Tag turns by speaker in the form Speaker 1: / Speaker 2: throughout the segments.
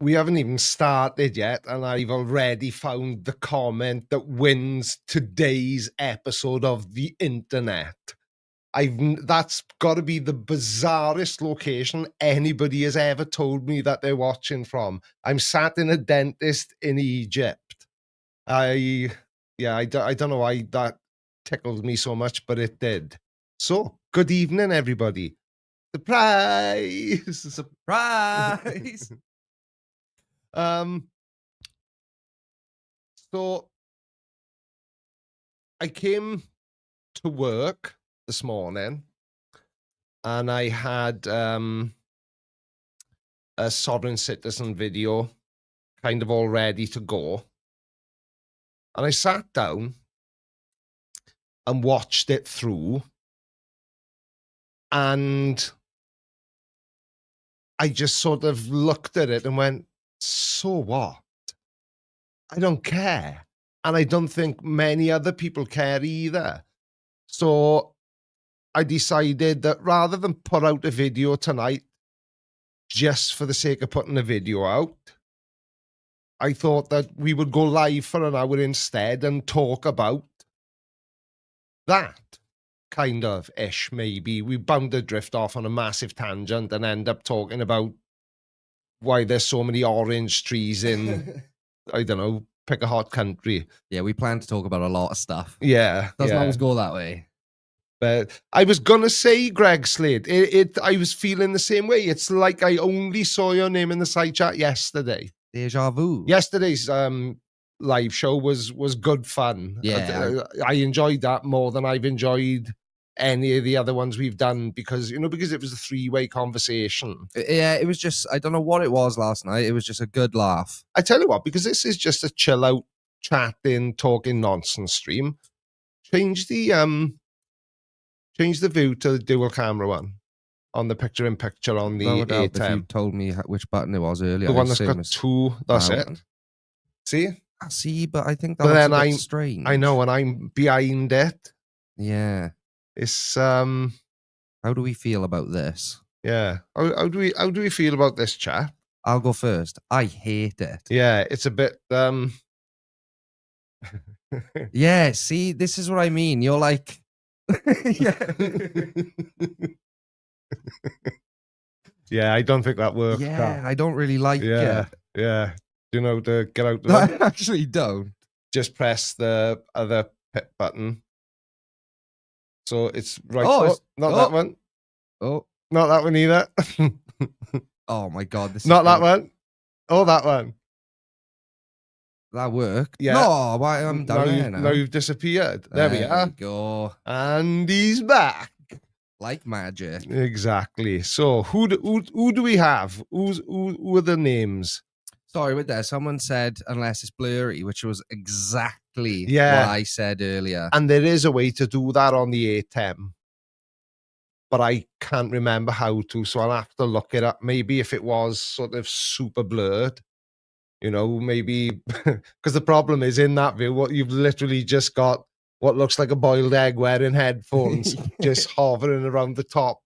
Speaker 1: We haven't even started yet, and I've already found the comment that wins today's episode of the internet. That's got to be the bizarrest location anybody has ever told me that they're watching from. I'm sat in a dentist in Egypt. I don't know why that tickled me so much, but it did. So, good evening, everybody. Surprise!
Speaker 2: Surprise!
Speaker 1: So I came to work this morning and I had a Sovereign Citizen video kind of all ready to go. And I sat down and watched it through, and I just sort of looked at it and went, so what? I don't care. And I don't think many other people care either. So I decided that rather than put out a video tonight just for the sake of putting a video out, I thought that we would go live for an hour instead and talk about that kind of ish, maybe. We bound to drift off on a massive tangent and end up talking about why there's so many orange trees in, I don't know, pick a hot country.
Speaker 2: Yeah, we plan to talk about a lot of stuff.
Speaker 1: Yeah.
Speaker 2: Doesn't
Speaker 1: yeah.
Speaker 2: always go that way.
Speaker 1: But I was going to say, Greg Slade, I was feeling the same way. It's like I only saw your name in the side chat yesterday.
Speaker 2: Deja vu.
Speaker 1: Yesterday's live show was good fun.
Speaker 2: Yeah.
Speaker 1: I enjoyed that more than I've enjoyed any of the other ones we've done because it was a three-way conversation.
Speaker 2: Yeah, it was just, I don't know what it was last night. It was just a good laugh.
Speaker 1: I tell you what, because this is just a chill out, chatting, talking nonsense stream. Change the view to the dual camera one on the picture-in-picture on the
Speaker 2: If you
Speaker 1: A10.
Speaker 2: told me which button it was earlier.
Speaker 1: The one that's got two, that's it. See?
Speaker 2: I see, but I think that's a bit strange.
Speaker 1: I know, and I'm behind it.
Speaker 2: Yeah.
Speaker 1: It's
Speaker 2: How do we feel about this?
Speaker 1: yeah. How do we feel about this chat?
Speaker 2: I'll go first. I hate it.
Speaker 1: Yeah, it's a bit
Speaker 2: Yeah, see, this is what I mean. You're like yeah.
Speaker 1: Yeah, I don't think that works.
Speaker 2: Yeah, I don't really like it.
Speaker 1: Yeah. Do you know to get out of
Speaker 2: I
Speaker 1: it?
Speaker 2: actually don't.
Speaker 1: Just press the other pit button. So it's right.
Speaker 2: Oh,
Speaker 1: that one.
Speaker 2: Oh.
Speaker 1: Not that one either.
Speaker 2: Oh my god, this
Speaker 1: Not
Speaker 2: is
Speaker 1: that one. Oh, that one.
Speaker 2: That worked.
Speaker 1: Yeah.
Speaker 2: No, why I'm down here now.
Speaker 1: Now you've disappeared. There we are.
Speaker 2: Go.
Speaker 1: And he's back.
Speaker 2: Like magic.
Speaker 1: Exactly. So who do we have? Who are the names?
Speaker 2: Sorry, with that, someone said unless it's blurry, which was exactly what I said earlier.
Speaker 1: And there is a way to do that on the A10, but I can't remember how to, so I'll have to look it up. Maybe if it was sort of super blurred, maybe because the problem is in that view, what you've literally just got what looks like a boiled egg wearing headphones just hovering around the top,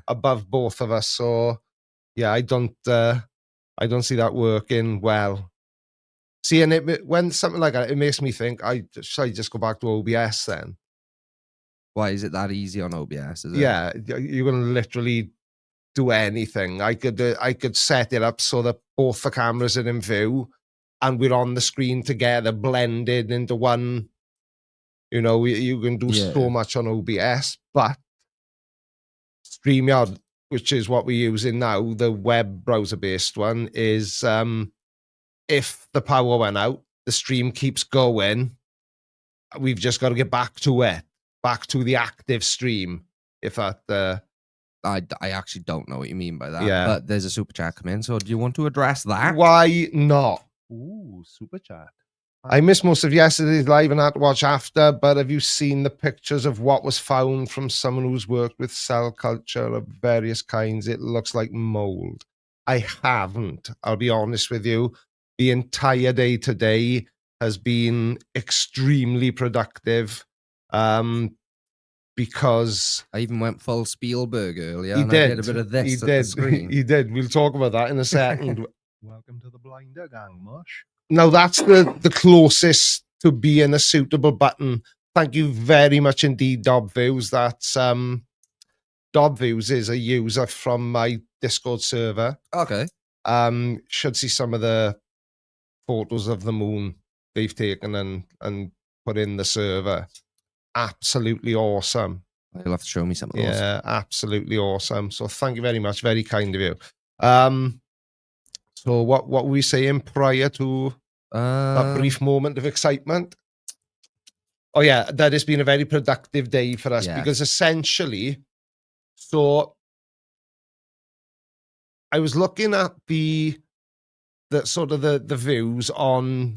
Speaker 1: above both of us. So yeah, I don't see that working well. See, and when something like that, it makes me think, should I just go back to OBS then?
Speaker 2: Why is it that easy on OBS? Is it?
Speaker 1: Yeah, you're going to literally do anything. I could set it up so that both the cameras are in view and we're on the screen together, blended into one. You can do so much on OBS, but StreamYard, which is what we're using now, the web browser-based one, is if the power went out, the stream keeps going. We've just got to get back to it, back to the active stream. If that,
Speaker 2: I actually don't know what you mean by that.
Speaker 1: Yeah.
Speaker 2: But there's a super chat come in. So do you want to address that?
Speaker 1: Why not?
Speaker 2: Ooh, super chat.
Speaker 1: I missed most of yesterday's live and had to watch after, but have you seen the pictures of what was found from someone who's worked with cell culture of various kinds? It looks like mold. I haven't, I'll be honest with you. The entire day today has been extremely productive because...
Speaker 2: I even went full Spielberg earlier.
Speaker 1: He did.
Speaker 2: I did a bit of this
Speaker 1: He
Speaker 2: at the screen.
Speaker 1: He did. We'll talk about that in a second.
Speaker 3: Welcome to the Blinder Gang, Mush.
Speaker 1: Now that's the closest to being a suitable button. Thank you very much indeed, Dobviews. That's Dobviews is a user from my Discord server.
Speaker 2: Okay.
Speaker 1: Should see some of the photos of the moon they've taken and put in the server. Absolutely awesome.
Speaker 2: You'll have to show me some of those.
Speaker 1: Yeah, absolutely awesome. So thank you very much. Very kind of you. So what were we saying prior to that brief moment of excitement? Oh yeah, that has been a very productive day for us because essentially, so I was looking at the sort of the views on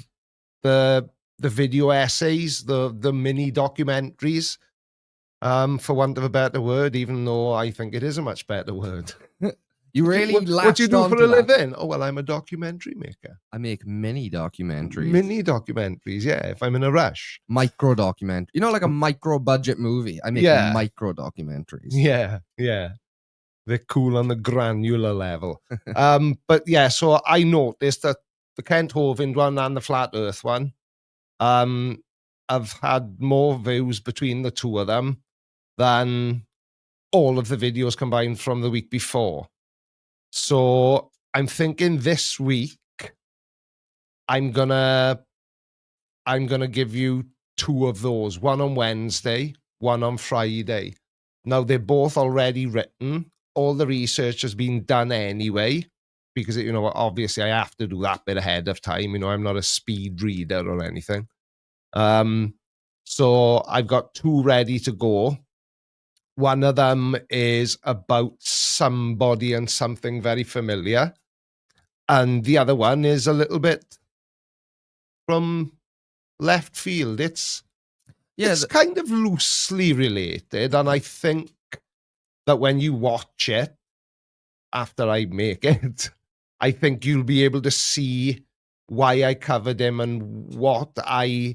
Speaker 1: the video essays, the mini documentaries, for want of a better word, even though I think it is a much better word.
Speaker 2: You really
Speaker 1: what do you do for a living? Oh, well, I'm a documentary maker.
Speaker 2: I make mini documentaries.
Speaker 1: Mini documentaries, yeah, if I'm in a rush.
Speaker 2: Micro documentary. You know, like a micro budget movie. I make micro documentaries.
Speaker 1: Yeah, yeah. They're cool on the granular level. But yeah, so I noticed that the Kent Hovind one and the Flat Earth one have had more views between the two of them than all of the videos combined from the week before. So I'm thinking this week I'm gonna give you two of those, one on Wednesday, one on Friday. Now they're both already written. All the research has been done anyway, because, you know, obviously I have to do that bit ahead of time. You know, I'm not a speed reader or anything. So I've got two ready to go. One of them is about somebody and something very familiar. And the other one is a little bit from left field. It's kind of loosely related. And I think that when you watch it, after I make it, I think you'll be able to see why I covered him and what I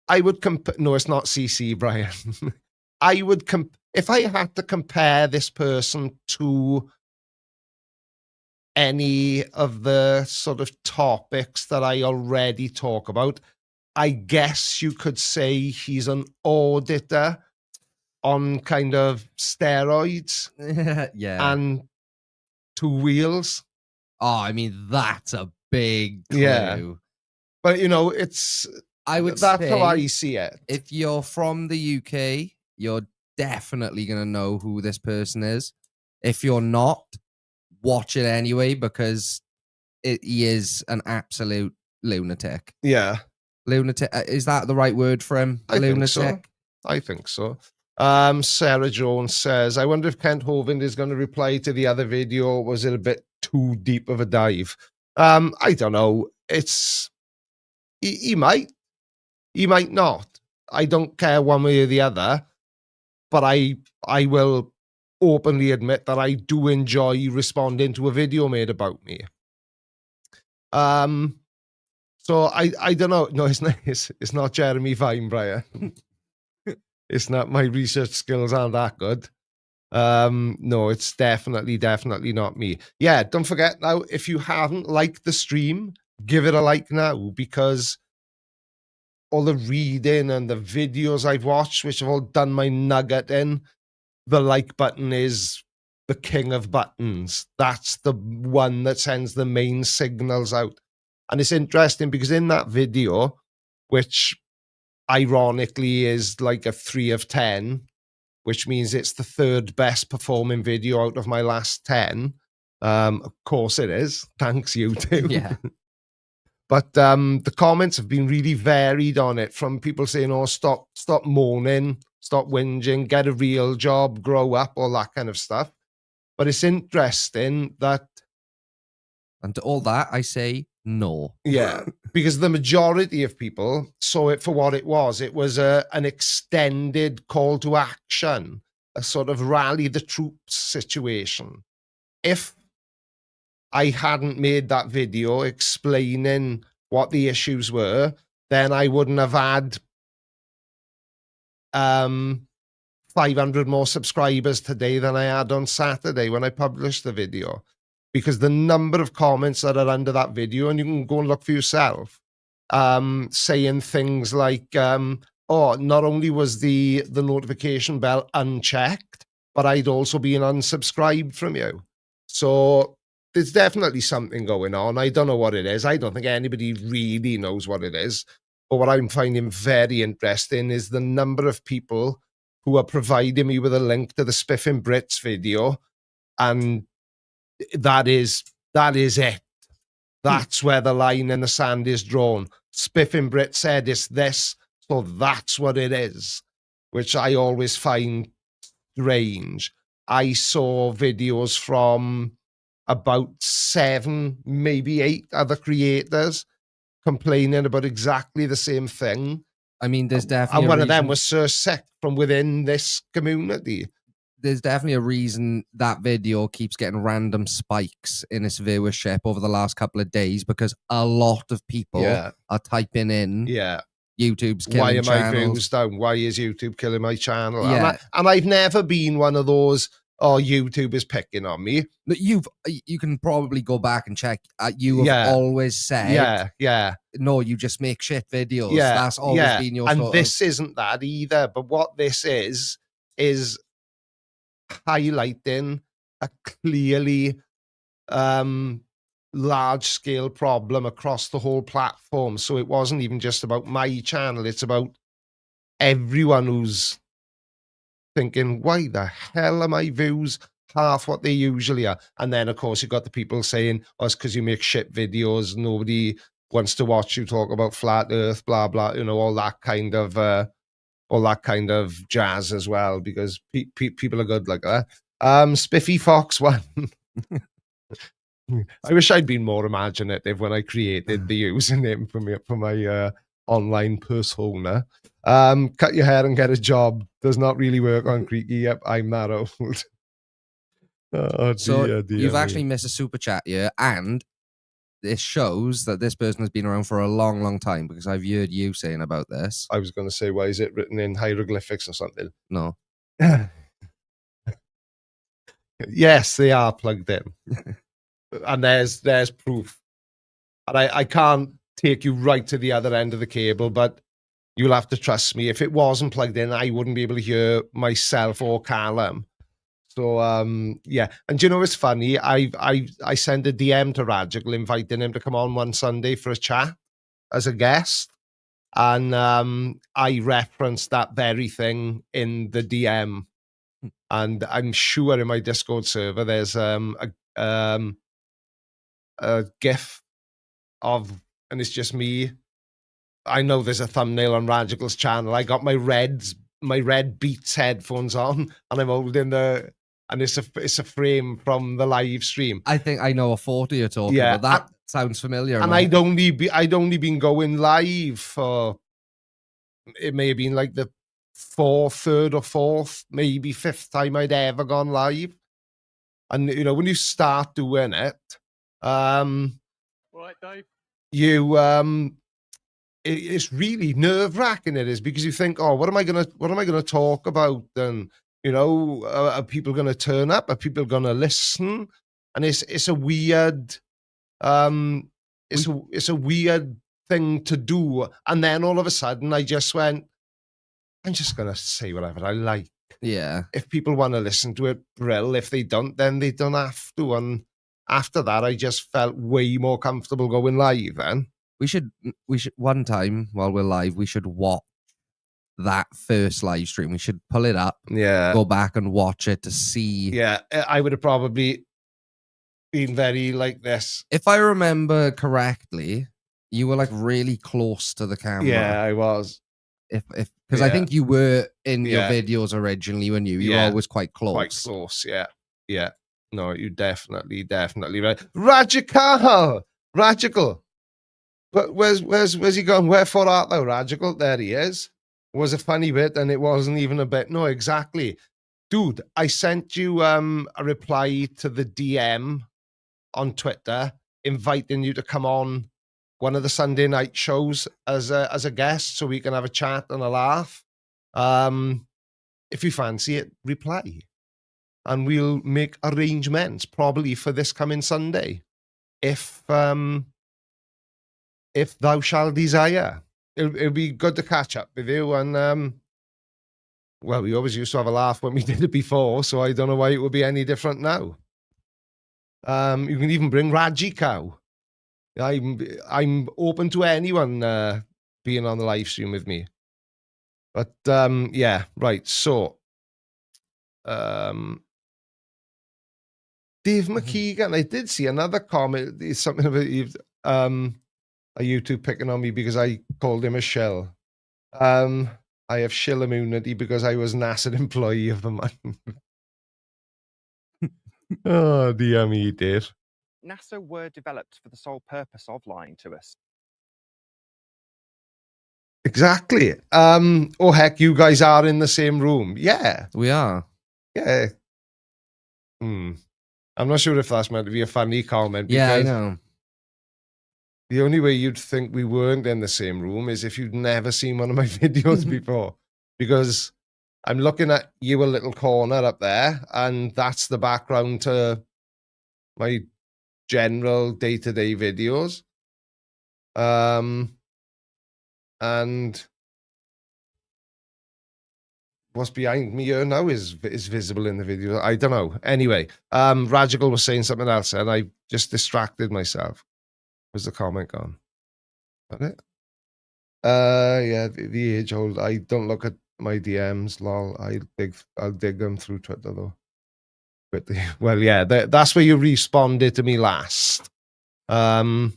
Speaker 1: would compare. No, it's not CC, Brian. I would if I had to compare this person to any of the sort of topics that I already talk about, I guess you could say he's an auditor on kind of steroids.
Speaker 2: Yeah.
Speaker 1: And two wheels.
Speaker 2: Oh, I mean, that's a big clue.
Speaker 1: Yeah. But, you know, that's how I see it.
Speaker 2: If you're from the UK, you're definitely going to know who this person is. If you're not, watch it anyway, because he is an absolute lunatic.
Speaker 1: Yeah.
Speaker 2: Lunatic. Is that the right word for him? Lunatic?
Speaker 1: I think so. Sarah Jones says, I wonder if Kent Hovind is going to reply to the other video. Was it a bit too deep of a dive? I don't know. He might not. I don't care one way or the other, but I will openly admit that I do enjoy responding to a video made about me. So I don't know. No, it's not Jeremy Vine, Brian. It's not. My research skills aren't that good. No, it's definitely not me. Yeah, don't forget now, if you haven't liked the stream, give it a like now, because all the reading and the videos I've watched, which have all done my nugget in, the like button is the king of buttons. That's the one that sends the main signals out. And it's interesting because in that video, which ironically is like a 3 of 10, which means it's the third best performing video out of my last 10. Of course it is. Thanks, you too.
Speaker 2: Yeah.
Speaker 1: But the comments have been really varied on it, from people saying, oh, stop moaning, stop whinging, get a real job, grow up, all that kind of stuff. But it's interesting that...
Speaker 2: And to all that, I say no.
Speaker 1: Yeah, because the majority of people saw it for what it was. It was an extended call to action, a sort of rally the troops situation. If I hadn't made that video explaining what the issues were, then I wouldn't have had 500 more subscribers today than I had on Saturday when I published the video. because the number of comments that are under that video, and you can go and look for yourself, saying things like, oh, not only was the notification bell unchecked, but I'd also been unsubscribed from you. So there's definitely something going on. I don't know what it is. I don't think anybody really knows what it is. But what I'm finding very interesting is the number of people who are providing me with a link to the Spiffing Brits video, and that is it. That's where the line in the sand is drawn. Spiffing Brit said it's this, so that's what it is, which I always find strange. I saw videos from about 7, maybe 8 other creators complaining about exactly the same thing.
Speaker 2: I mean, there's definitely
Speaker 1: And
Speaker 2: a
Speaker 1: one of them
Speaker 2: reason-
Speaker 1: was Sir Sec from within this community.
Speaker 2: There's definitely a reason that video keeps getting random spikes in its viewership over the last couple of days, because a lot of people
Speaker 1: Yeah.
Speaker 2: are typing in
Speaker 1: Yeah.
Speaker 2: YouTube's
Speaker 1: Why
Speaker 2: killing
Speaker 1: are my
Speaker 2: channels.
Speaker 1: views down? Why is YouTube killing my channel?
Speaker 2: Yeah.
Speaker 1: And I've never been one of those, oh, YouTube is picking on me.
Speaker 2: But you can probably go back and check. You have
Speaker 1: Yeah.
Speaker 2: always said,
Speaker 1: Yeah.
Speaker 2: no, you just make shit videos.
Speaker 1: Yeah.
Speaker 2: That's always been your
Speaker 1: And
Speaker 2: sort
Speaker 1: this isn't that either. But what this is highlighting a clearly large scale problem across the whole platform. So it wasn't even just about my channel, it's about everyone who's thinking, why the hell are my views half what they usually are? And then of course you've got the people saying, oh, it's because you make shit videos, nobody wants to watch you talk about flat earth, blah blah, all that kind of jazz as well, because people are good like that. Spiffy Fox 1. I wish I'd been more imaginative when I created the username for my online persona. Cut your hair and get a job. Does not really work on Creaky. Yep, I'm that old. Oh,
Speaker 2: So
Speaker 1: dear
Speaker 2: you've
Speaker 1: me.
Speaker 2: actually missed a super chat here, and this shows that this person has been around for a long, long time, because I've heard you saying about this.
Speaker 1: I was going to say, why is it written in hieroglyphics or something?
Speaker 2: No.
Speaker 1: Yes, they are plugged in. And there's proof. And I can't take you right to the other end of the cable, but you'll have to trust me. If it wasn't plugged in, I wouldn't be able to hear myself or Callum. So yeah. And do you know what's funny? I sent a DM to Radical inviting him to come on one Sunday for a chat as a guest. And I referenced that very thing in the DM. And I'm sure in my Discord server there's a GIF of, and it's just me. I know there's a thumbnail on Radical's channel. I got my red Beats headphones on, and I'm holding and it's a frame from the live stream.
Speaker 2: I think I know a photo you're talking
Speaker 1: Yeah,
Speaker 2: about. That sounds familiar.
Speaker 1: And
Speaker 2: man.
Speaker 1: I'd only been going live for, it may have been like the third or fourth, maybe fifth time I'd ever gone live. And when you start doing it,
Speaker 3: Right, Dave.
Speaker 1: it's really nerve-wracking. It is, because you think, oh, what am I gonna talk about? And are people gonna turn up? Are people gonna listen? And it's a weird it's a weird thing to do. And then all of a sudden I just went, I'm just gonna say whatever I like.
Speaker 2: Yeah.
Speaker 1: If people want to listen to it, brill. If they don't, then they don't have to. And after that, I just felt way more comfortable going live then.
Speaker 2: We should one time while we're live, we should watch that first live stream. We should pull it up,
Speaker 1: Yeah.
Speaker 2: go back and watch it to see.
Speaker 1: Yeah, I would have probably been very like this.
Speaker 2: If I remember correctly, you were like really close to the camera.
Speaker 1: Yeah, I was.
Speaker 2: If because I
Speaker 1: Yeah.
Speaker 2: think you were in your
Speaker 1: Yeah.
Speaker 2: videos originally when you were
Speaker 1: Yeah.
Speaker 2: always quite close.
Speaker 1: Quite close, yeah. Yeah. No, you definitely right. Radical. But where's he gone? Wherefore art thou, Radical? There he is. It was a funny bit, and it wasn't even a bit. No, exactly. Dude, I sent you a reply to the DM on Twitter inviting you to come on one of the Sunday night shows as a guest, so we can have a chat and a laugh. If you fancy it, reply. and we'll make arrangements probably for this coming Sunday, if thou shalt desire. It'll be good to catch up with you, and well, we always used to have a laugh when we did it before, so I don't know why it would be any different now. You can even bring Raji Cow. I'm open to anyone being on the live stream with me. But yeah, right. So Dave McKeegan, I did see another comment. It's something about a YouTube picking on me because I called him a shill. I have shill immunity because I was NASA employee of the month. Oh, dear me, Dave.
Speaker 4: NASA were developed for the sole purpose of lying to us.
Speaker 1: Exactly. Oh, heck, you guys are in the same room. Yeah.
Speaker 2: We are.
Speaker 1: Yeah. I'm not sure if that's meant to be a funny comment.
Speaker 2: Yeah, I
Speaker 1: because
Speaker 2: know.
Speaker 1: the only way you'd think we weren't in the same room is if you'd never seen one of my videos before. Because I'm looking at you a little corner up there, and that's the background to my general day-to-day videos. And what's behind me here now is visible in the video. I don't know. Anyway, Radical was saying something else, and I just distracted myself. Was the comment gone? Got it? Yeah, the age old. I don't look at my DMs, lol. I'll dig them through Twitter though. But well, yeah, that's where you responded to me last. But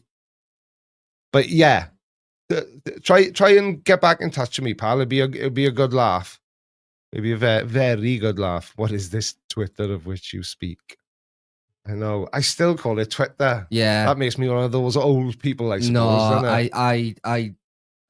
Speaker 1: yeah, try and get back in touch with me, pal. It'll be a good laugh. It'll be a very, very good laugh. What is this Twitter of which you speak? I know. I still call it Twitter.
Speaker 2: Yeah.
Speaker 1: That makes me one of those old people, I suppose.
Speaker 2: No,
Speaker 1: doesn't it?
Speaker 2: I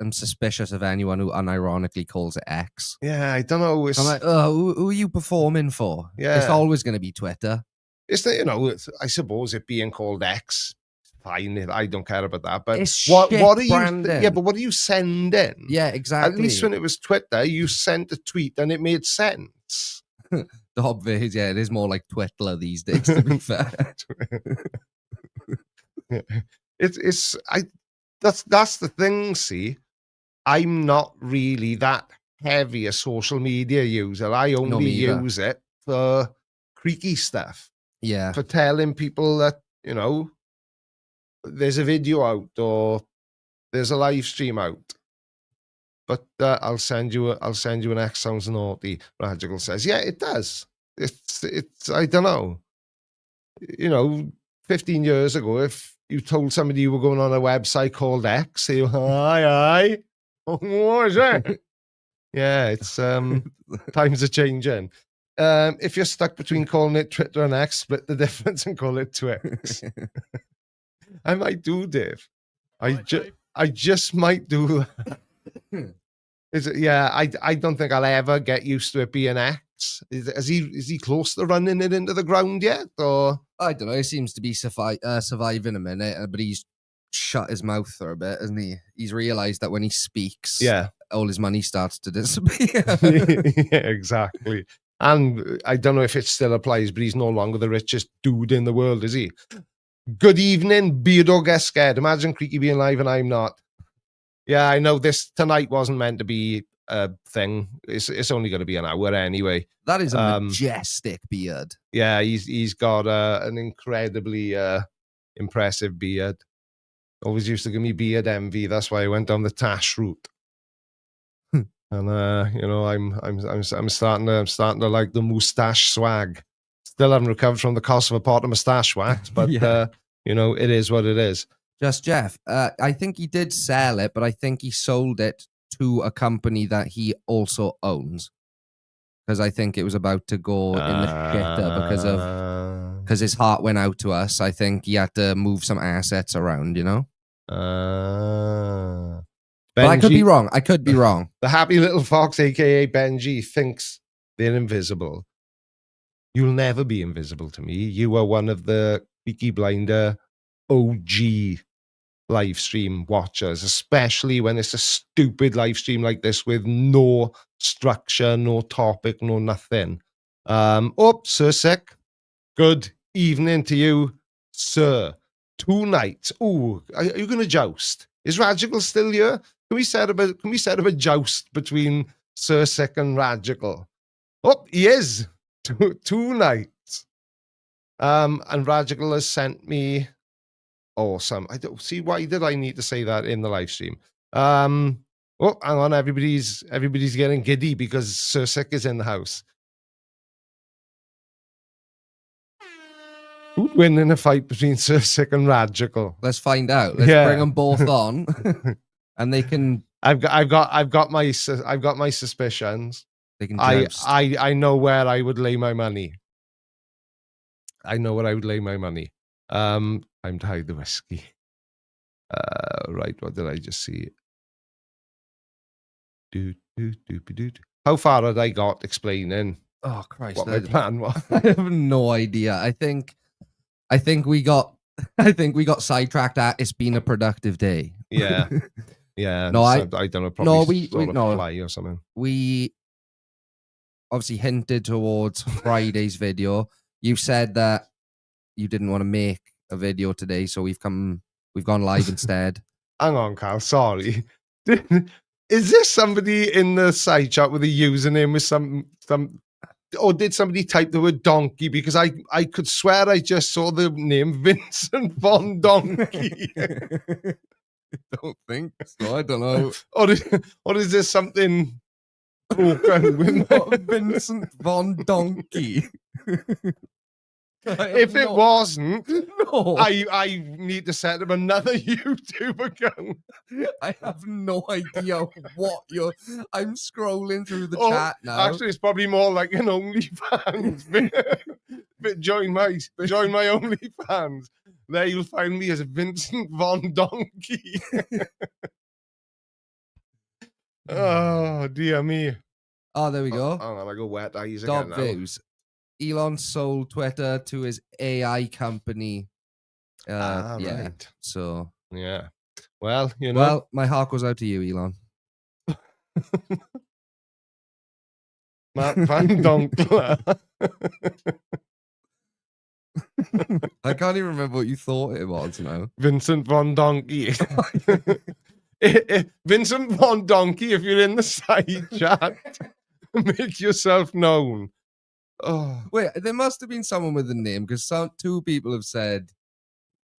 Speaker 2: am suspicious of anyone who unironically calls it X.
Speaker 1: Yeah, I don't know.
Speaker 2: I'm like, oh, who are you performing for?
Speaker 1: Yeah.
Speaker 2: It's always going to be Twitter.
Speaker 1: It's the, I suppose it being called X, fine. I don't care about that. But
Speaker 2: It's
Speaker 1: what
Speaker 2: shit
Speaker 1: are you?
Speaker 2: branding.
Speaker 1: Yeah, but what are you sending?
Speaker 2: Yeah, exactly.
Speaker 1: At least when it was Twitter, you sent a tweet and it made sense.
Speaker 2: The obvious, yeah, it is more like Twitter these days, to be fair.
Speaker 1: That's the thing. See, I'm not really that heavy a social media user. I only use it for creaky stuff.
Speaker 2: Yeah.
Speaker 1: For telling people that, there's a video out or there's a live stream out. But I'll send you an X sounds naughty. Radical says, yeah, it does. It's I don't know. 15 years ago, if you told somebody you were going on a website called X, they were, aye. What is it? Yeah, it's times are changing. If you're stuck between calling it Twitter and X, split the difference and call it Twix. I might do, Dave. I just might do that. Yeah, I don't think I'll ever get used to it being X. Is he close to running it into the ground yet? Or
Speaker 2: I don't know. He seems to be surviving a minute, but he's shut his mouth for a bit, hasn't he? He's realised that when he speaks,
Speaker 1: yeah,
Speaker 2: all his money starts to disappear.
Speaker 1: Yeah, exactly. And I don't know if it still applies, but he's no longer the richest dude in the world, is he? Good evening, Beardo Get Scared. Imagine Creaky being live and I'm not. Yeah, I know this tonight wasn't meant to be a thing. It's only going to be an hour anyway.
Speaker 2: That is a majestic beard.
Speaker 1: Yeah, he's got an incredibly impressive beard. Always used to give me beard envy. That's why I went down the Tash route. And I'm starting to like the moustache swag. Still haven't recovered from the cost of a pot of moustache wax, but
Speaker 2: yeah.
Speaker 1: It is what it is.
Speaker 2: Just Jeff, I think he did sell it, but I think he sold it to a company that he also owns. Because I think it was about to go in the shitter because his heart went out to us. I think he had to move some assets around, But I could be wrong.
Speaker 1: The happy little fox, aka Benji, thinks they're invisible. You'll never be invisible to me. You are one of the Peaky Blinder OG live stream watchers, especially when it's a stupid live stream like this with no structure, no topic, no nothing. Sir Sick. Good evening to you, sir. 2 nights. Ooh, are you going to joust? Is Radical still here? Can we set up a joust between Sir Sick and Radical? Oh, he is. 2 nights. And Radical has sent me awesome. I don't see why did I need to say that in the live stream. Oh, hang on, everybody's getting giddy because Sir Sick is in the house. Who'd win in a fight between Sir Sick and Radical?
Speaker 2: Let's find out. Let's bring them both on, and they can.
Speaker 1: I've got my suspicions.
Speaker 2: They can. Joust.
Speaker 1: I know where I would lay my money. I'm to hide the whiskey. Right, what did I just see? How far had I got explaining
Speaker 2: Oh Christ!
Speaker 1: what my plan was?
Speaker 2: I have no idea. I think we got sidetracked at it's been a productive day.
Speaker 1: Yeah. Yeah.
Speaker 2: No,
Speaker 1: I don't know. Probably
Speaker 2: we
Speaker 1: fly or something.
Speaker 2: We obviously hinted towards Friday's video. You said that you didn't want to make a video today, so we've gone live instead.
Speaker 1: Hang on, Carl. Sorry. Is this somebody in the side chat with a username with some? Or did somebody type the word donkey? Because I could swear I just saw the name Vincent Von Donkey.
Speaker 2: I don't think so. I don't know.
Speaker 1: or is there something broken with
Speaker 2: Vincent Von Donkey?
Speaker 1: If it wasn't,
Speaker 2: no.
Speaker 1: I need to set up another YouTube account.
Speaker 2: I have no idea what you're. I'm scrolling through the chat now.
Speaker 1: Actually, it's probably more like an OnlyFans. But join my OnlyFans. There you'll find me as Vincent Von Donkey. Oh dear me.
Speaker 2: Oh, there we go.
Speaker 1: Oh, I go wet eyes
Speaker 2: Dog
Speaker 1: again now.
Speaker 2: views. Elon sold Twitter to his AI company. Yeah.
Speaker 1: Right.
Speaker 2: So
Speaker 1: yeah. Well, you know.
Speaker 2: Well, my heart goes out to you, Elon.
Speaker 1: Matt Van Donkler.
Speaker 2: I can't even remember what you thought it was now.
Speaker 1: Vincent Von Donkey. Vincent Von Donkey, if you're in the side chat, make yourself known. Oh.
Speaker 2: Wait, there must have been someone with a name because two people have said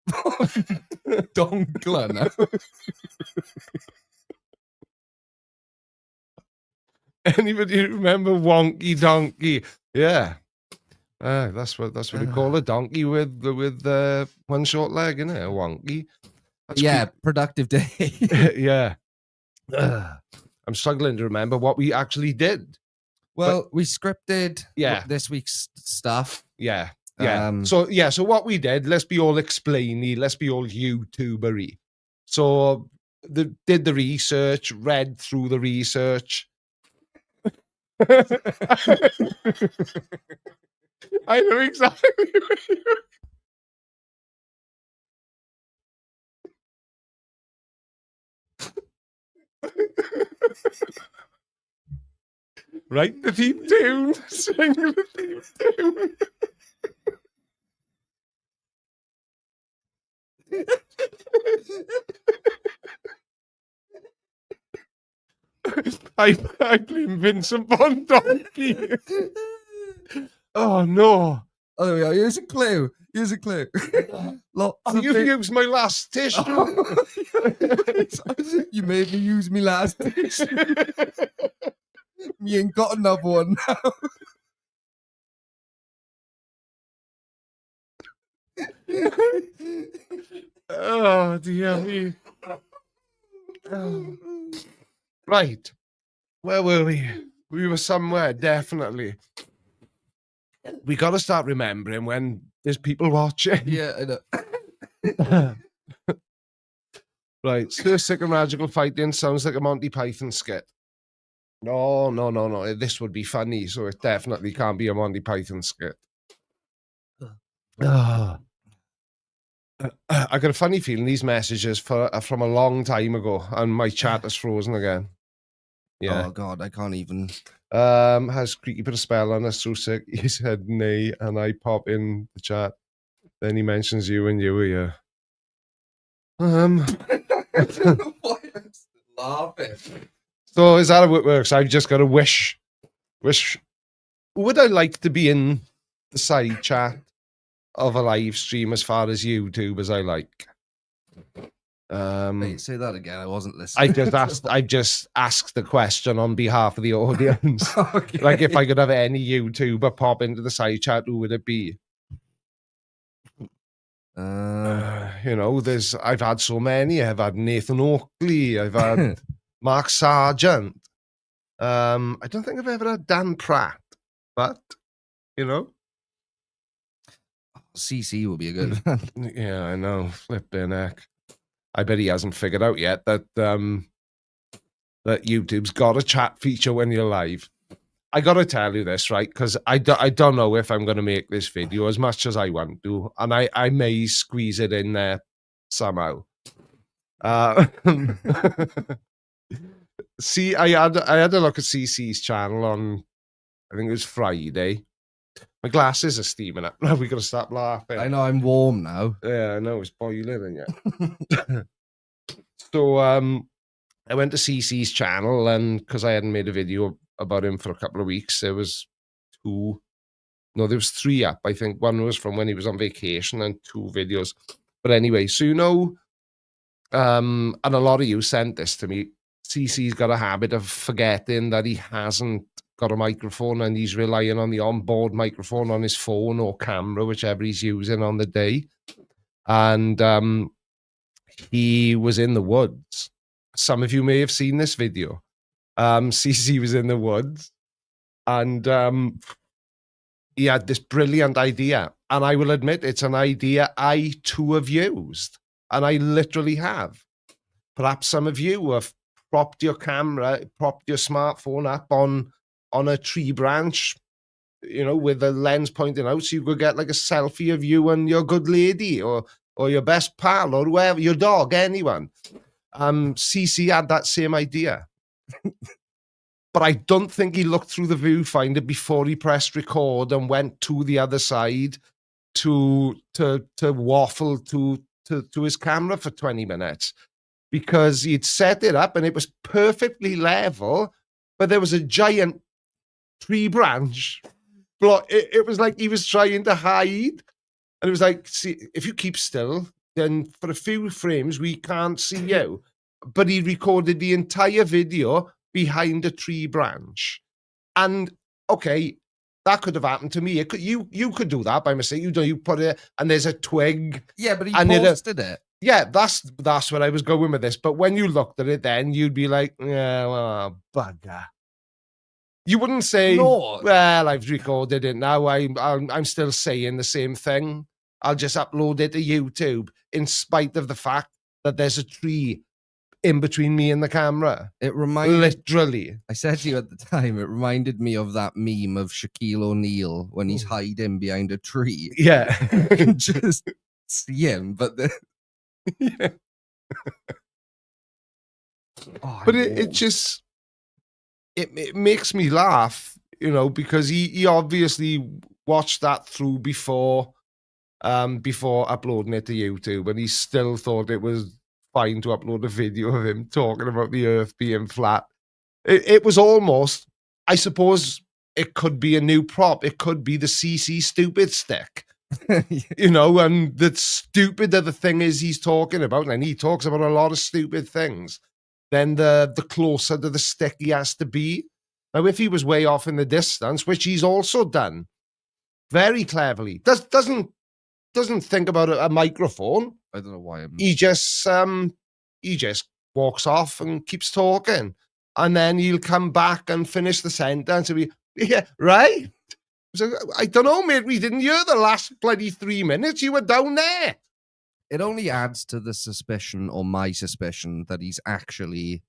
Speaker 2: Donkler now.
Speaker 1: Anybody remember Wonky Donkey? Yeah. That's what we call a donkey with one short leg, isn't it? A wonky. That's
Speaker 2: productive day.
Speaker 1: Yeah. I'm struggling to remember what we actually did.
Speaker 2: Well, we scripted this week's stuff.
Speaker 1: Yeah. Yeah. So what we did, let's be all explainy, let's be all YouTubery. So did the research, read through the research. I know exactly what you Write the theme tune, sing the theme tune. I blame Vincent Von Donkey. Oh no.
Speaker 2: Oh, there we go. Here's a clue.
Speaker 1: You used my last tissue.
Speaker 2: You made me use my last tissue. Me ain't got another one now.
Speaker 1: Oh dear me. Oh. Right. Where were we? We were somewhere, definitely. We got to start remembering when there's people watching.
Speaker 2: Yeah, I know.
Speaker 1: Right. Sir Sick and Radical fighting sounds like a Monty Python skit. No. This would be funny, so it definitely can't be a Monty Python skit. I got a funny feeling these messages are from a long time ago, and my chat is frozen again. Yeah.
Speaker 2: Oh God, I can't even.
Speaker 1: Has Creaky put a spell on us through sick? He said nay, and I pop in the chat. Then he mentions you and you were here.
Speaker 2: I don't know why I'm still laughing.
Speaker 1: So is that how it works? I've just got to wish. Would I like to be in the side chat of a live stream as far as YouTube as I like?
Speaker 2: Wait, say that again. I wasn't listening.
Speaker 1: I just asked the question on behalf of the audience.
Speaker 2: Okay.
Speaker 1: Like if I could have any YouTuber pop into the side chat, who would it be? You know, I've had so many. I've had Nathan Oakley. I've had Mark Sargent. I don't think I've ever had Dan Pratt, but you know,
Speaker 2: CC will be a good one.
Speaker 1: yeah, I know. Flipping heck. I bet he hasn't figured out yet that that YouTube's got a chat feature when you're live. I gotta tell you this, right? Because I don't know if I'm gonna make this video as much as I want to, and I may squeeze it in there somehow. See, I had a look at CC's channel on, I think it was Friday. My glasses are steaming up. Now we gotta stop laughing.
Speaker 2: I know I'm warm now.
Speaker 1: Yeah, I know it's boiling in you. So I went to CC's channel, and because I hadn't made a video about him for a couple of weeks, there was three up. I think one was from when he was on vacation and 2 videos. But anyway, so you know, and a lot of you sent this to me. CC's got a habit of forgetting that he hasn't got a microphone, and he's relying on the onboard microphone on his phone or camera, whichever he's using on the day. And he was in the woods. Some of you may have seen this video. CC was in the woods, and he had this brilliant idea. And I will admit, it's an idea I too have used, and I literally have. Perhaps some of you have propped your smartphone up on a tree branch, you know, with the lens pointing out, so you could get like a selfie of you and your good lady, or your best pal, or whoever, your dog, anyone. CC had that same idea. But I don't think he looked through the viewfinder before he pressed record and went to the other side to waffle to his camera for 20 minutes, because he'd set it up and it was perfectly level, but there was a giant tree branch. It was like he was trying to hide. And it was like, see, if you keep still, then for a few frames, we can't see you. But he recorded the entire video behind a tree branch. And, okay, that could have happened to me. You could do that by mistake. You put it, and there's a twig.
Speaker 2: Yeah, but he
Speaker 1: and
Speaker 2: posted it.
Speaker 1: Yeah, that's where I was going with this. But when you looked at it, then you'd be like, yeah, well, bugger. You wouldn't say,
Speaker 2: No.
Speaker 1: well, I've recorded it now. I'm still saying the same thing. I'll just upload it to YouTube, in spite of the fact that there's a tree in between me and the camera.
Speaker 2: It reminded.
Speaker 1: Literally.
Speaker 2: I said to you at the time, it reminded me of that meme of Shaquille O'Neal when he's hiding behind a tree.
Speaker 1: Yeah.
Speaker 2: You can just see him, but
Speaker 1: Yeah.
Speaker 2: Oh,
Speaker 1: But it just it makes me laugh, you know, because he obviously watched that through before uploading it to YouTube, and he still thought it was fine to upload a video of him talking about the earth being flat. It was almost, I suppose it could be a new prop. It could be the CC stupid stick. You know, and the stupider the thing is he's talking about, and he talks about a lot of stupid things, then the closer to the stick he has to be. Now, if he was way off in the distance, which he's also done very cleverly, doesn't think about a microphone.
Speaker 2: I don't know why
Speaker 1: He just walks off and keeps talking, and then he'll come back and finish the sentence and be, yeah, right. So I don't know, mate. We didn't hear the last bloody 3 minutes. You were down there.
Speaker 2: It only adds to the suspicion, or my suspicion, that he's actually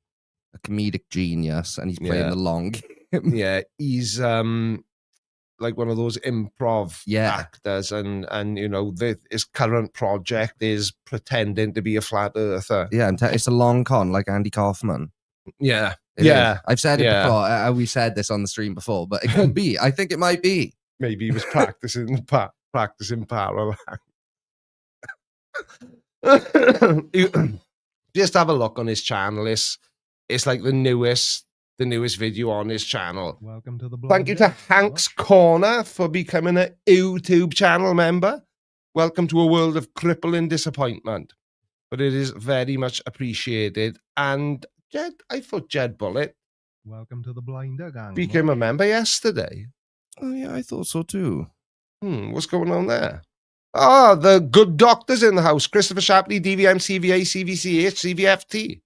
Speaker 2: a comedic genius and he's playing the long game.
Speaker 1: Yeah, he's like one of those improv actors, and you know, his current project is pretending to be a flat earther.
Speaker 2: Yeah, it's a long con, like Andy Kaufman.
Speaker 1: Yeah.
Speaker 2: It is.
Speaker 1: Yeah.
Speaker 2: I've said it
Speaker 1: Yeah.
Speaker 2: before. We said this on the stream before, but it could be. I think it might be.
Speaker 1: Maybe he was practicing practicing parallel. Just have a look on his channel. It's like the newest video on his channel.
Speaker 3: Welcome to the
Speaker 1: Thank you to Hank's Corner for becoming a YouTube channel member. Welcome to a world of crippling disappointment. But it is very much appreciated. And I thought Jed Bullitt
Speaker 3: Welcome to the Blinder Gang.
Speaker 1: became a member yesterday.
Speaker 2: Oh yeah, I thought so too.
Speaker 1: What's going on there? Ah, the good doctors in the house. Christopher Shapley, DVM, CVA, CVCH, CVFT.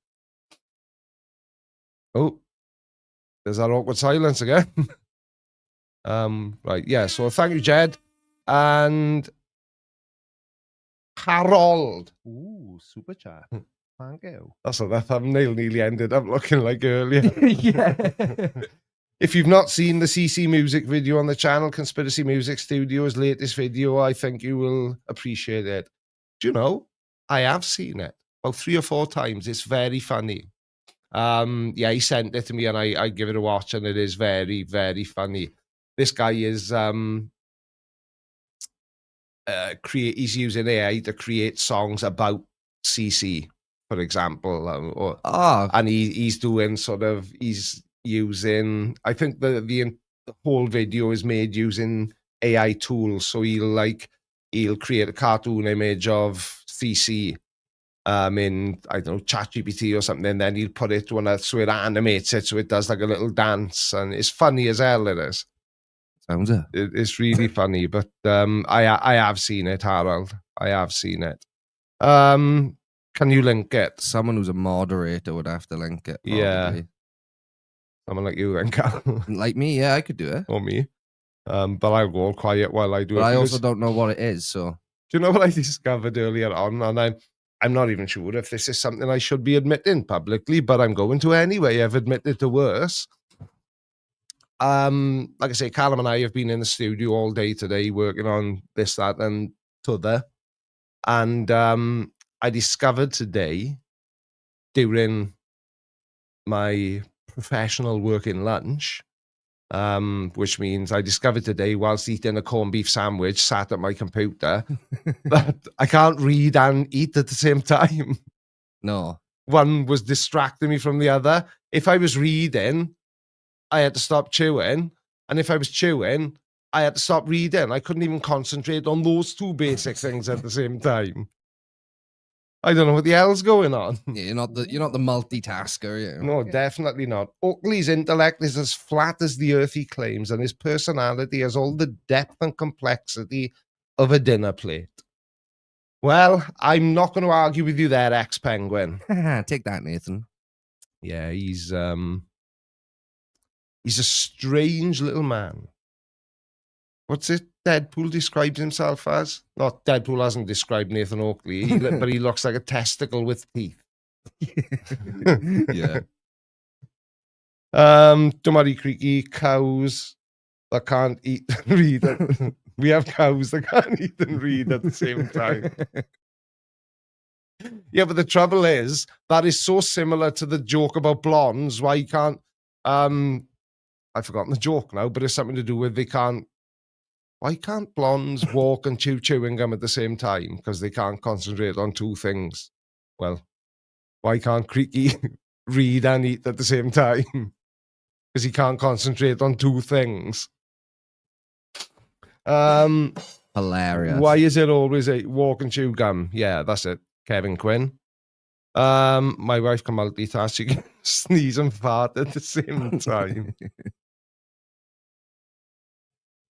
Speaker 1: Oh, there's that awkward silence again. Right, yeah, so thank you, Jed. And Harold.
Speaker 3: Ooh, super chat. Thank you.
Speaker 1: That's what that thumbnail nearly ended up looking like earlier.
Speaker 2: Yeah.
Speaker 1: If you've not seen the CC Music video on the channel, Conspiracy Music Studios' latest video, I think you will appreciate it. Do you know, I have seen it about 3 or 4 times. It's very funny. Yeah, he sent it to me and I give it a watch and it is very, very funny. This guy is he's using AI to create songs about CC, for example, and he's doing he's using, I think the whole video is made using AI tools. So he'll create a cartoon image of CC in, I don't know, ChatGPT or something, and then he'll put it to another, so it animates it, so it does like a little dance, and it's funny as hell. It is.
Speaker 2: Sounds it.
Speaker 1: It's really funny, but I have seen it, Harold. I have seen it. Can you link it?
Speaker 2: Someone who's a moderator would have to link it. Probably.
Speaker 1: Yeah. Someone like you then, Cal.
Speaker 2: Like me, yeah, I could do it.
Speaker 1: Or me. But I'll go all quiet while I do
Speaker 2: but
Speaker 1: it.
Speaker 2: I also don't know what it is, so.
Speaker 1: Do you know what I discovered earlier on? And I'm not even sure if this is something I should be admitting publicly, but I'm going to anyway. I've admitted to worse. Like I say, Callum and I have been in the studio all day today working on this, that, and t'other. And I discovered today, during my professional working lunch, which means I discovered today whilst eating a corned beef sandwich, sat at my computer, that I can't read and eat at the same time.
Speaker 2: No.
Speaker 1: One was distracting me from the other. If I was reading, I had to stop chewing. And if I was chewing, I had to stop reading. I couldn't even concentrate on those 2 basic things at the same time. I don't know what the hell's going on.
Speaker 2: Yeah, you're not the multitasker, yeah.
Speaker 1: No, definitely not. Oakley's intellect is as flat as the earth, he claims, and his personality has all the depth and complexity of a dinner plate. Well, I'm not going to argue with you there, ex-penguin.
Speaker 2: Take that, Nathan.
Speaker 1: Yeah, he's a strange little man. What's it Deadpool describes himself as? Not Deadpool hasn't described Nathan Oakley, but he looks like a testicle with teeth.
Speaker 2: Yeah.
Speaker 1: Dumari Creaky, cows that can't eat and read. We have cows that can't eat and read at the same time. Yeah, but the trouble is, that is so similar to the joke about blondes. Why you can't, I've forgotten the joke now, but it's something to do with why can't blondes walk and chew chewing gum at the same time? Because they can't concentrate on 2 things. Well, why can't Creaky read and eat at the same time? Because he can't concentrate on 2 things.
Speaker 2: Hilarious.
Speaker 1: Why is it always a walk and chew gum? Yeah, that's it. Kevin Quinn. My wife can multitask. She can sneeze and fart at the same time.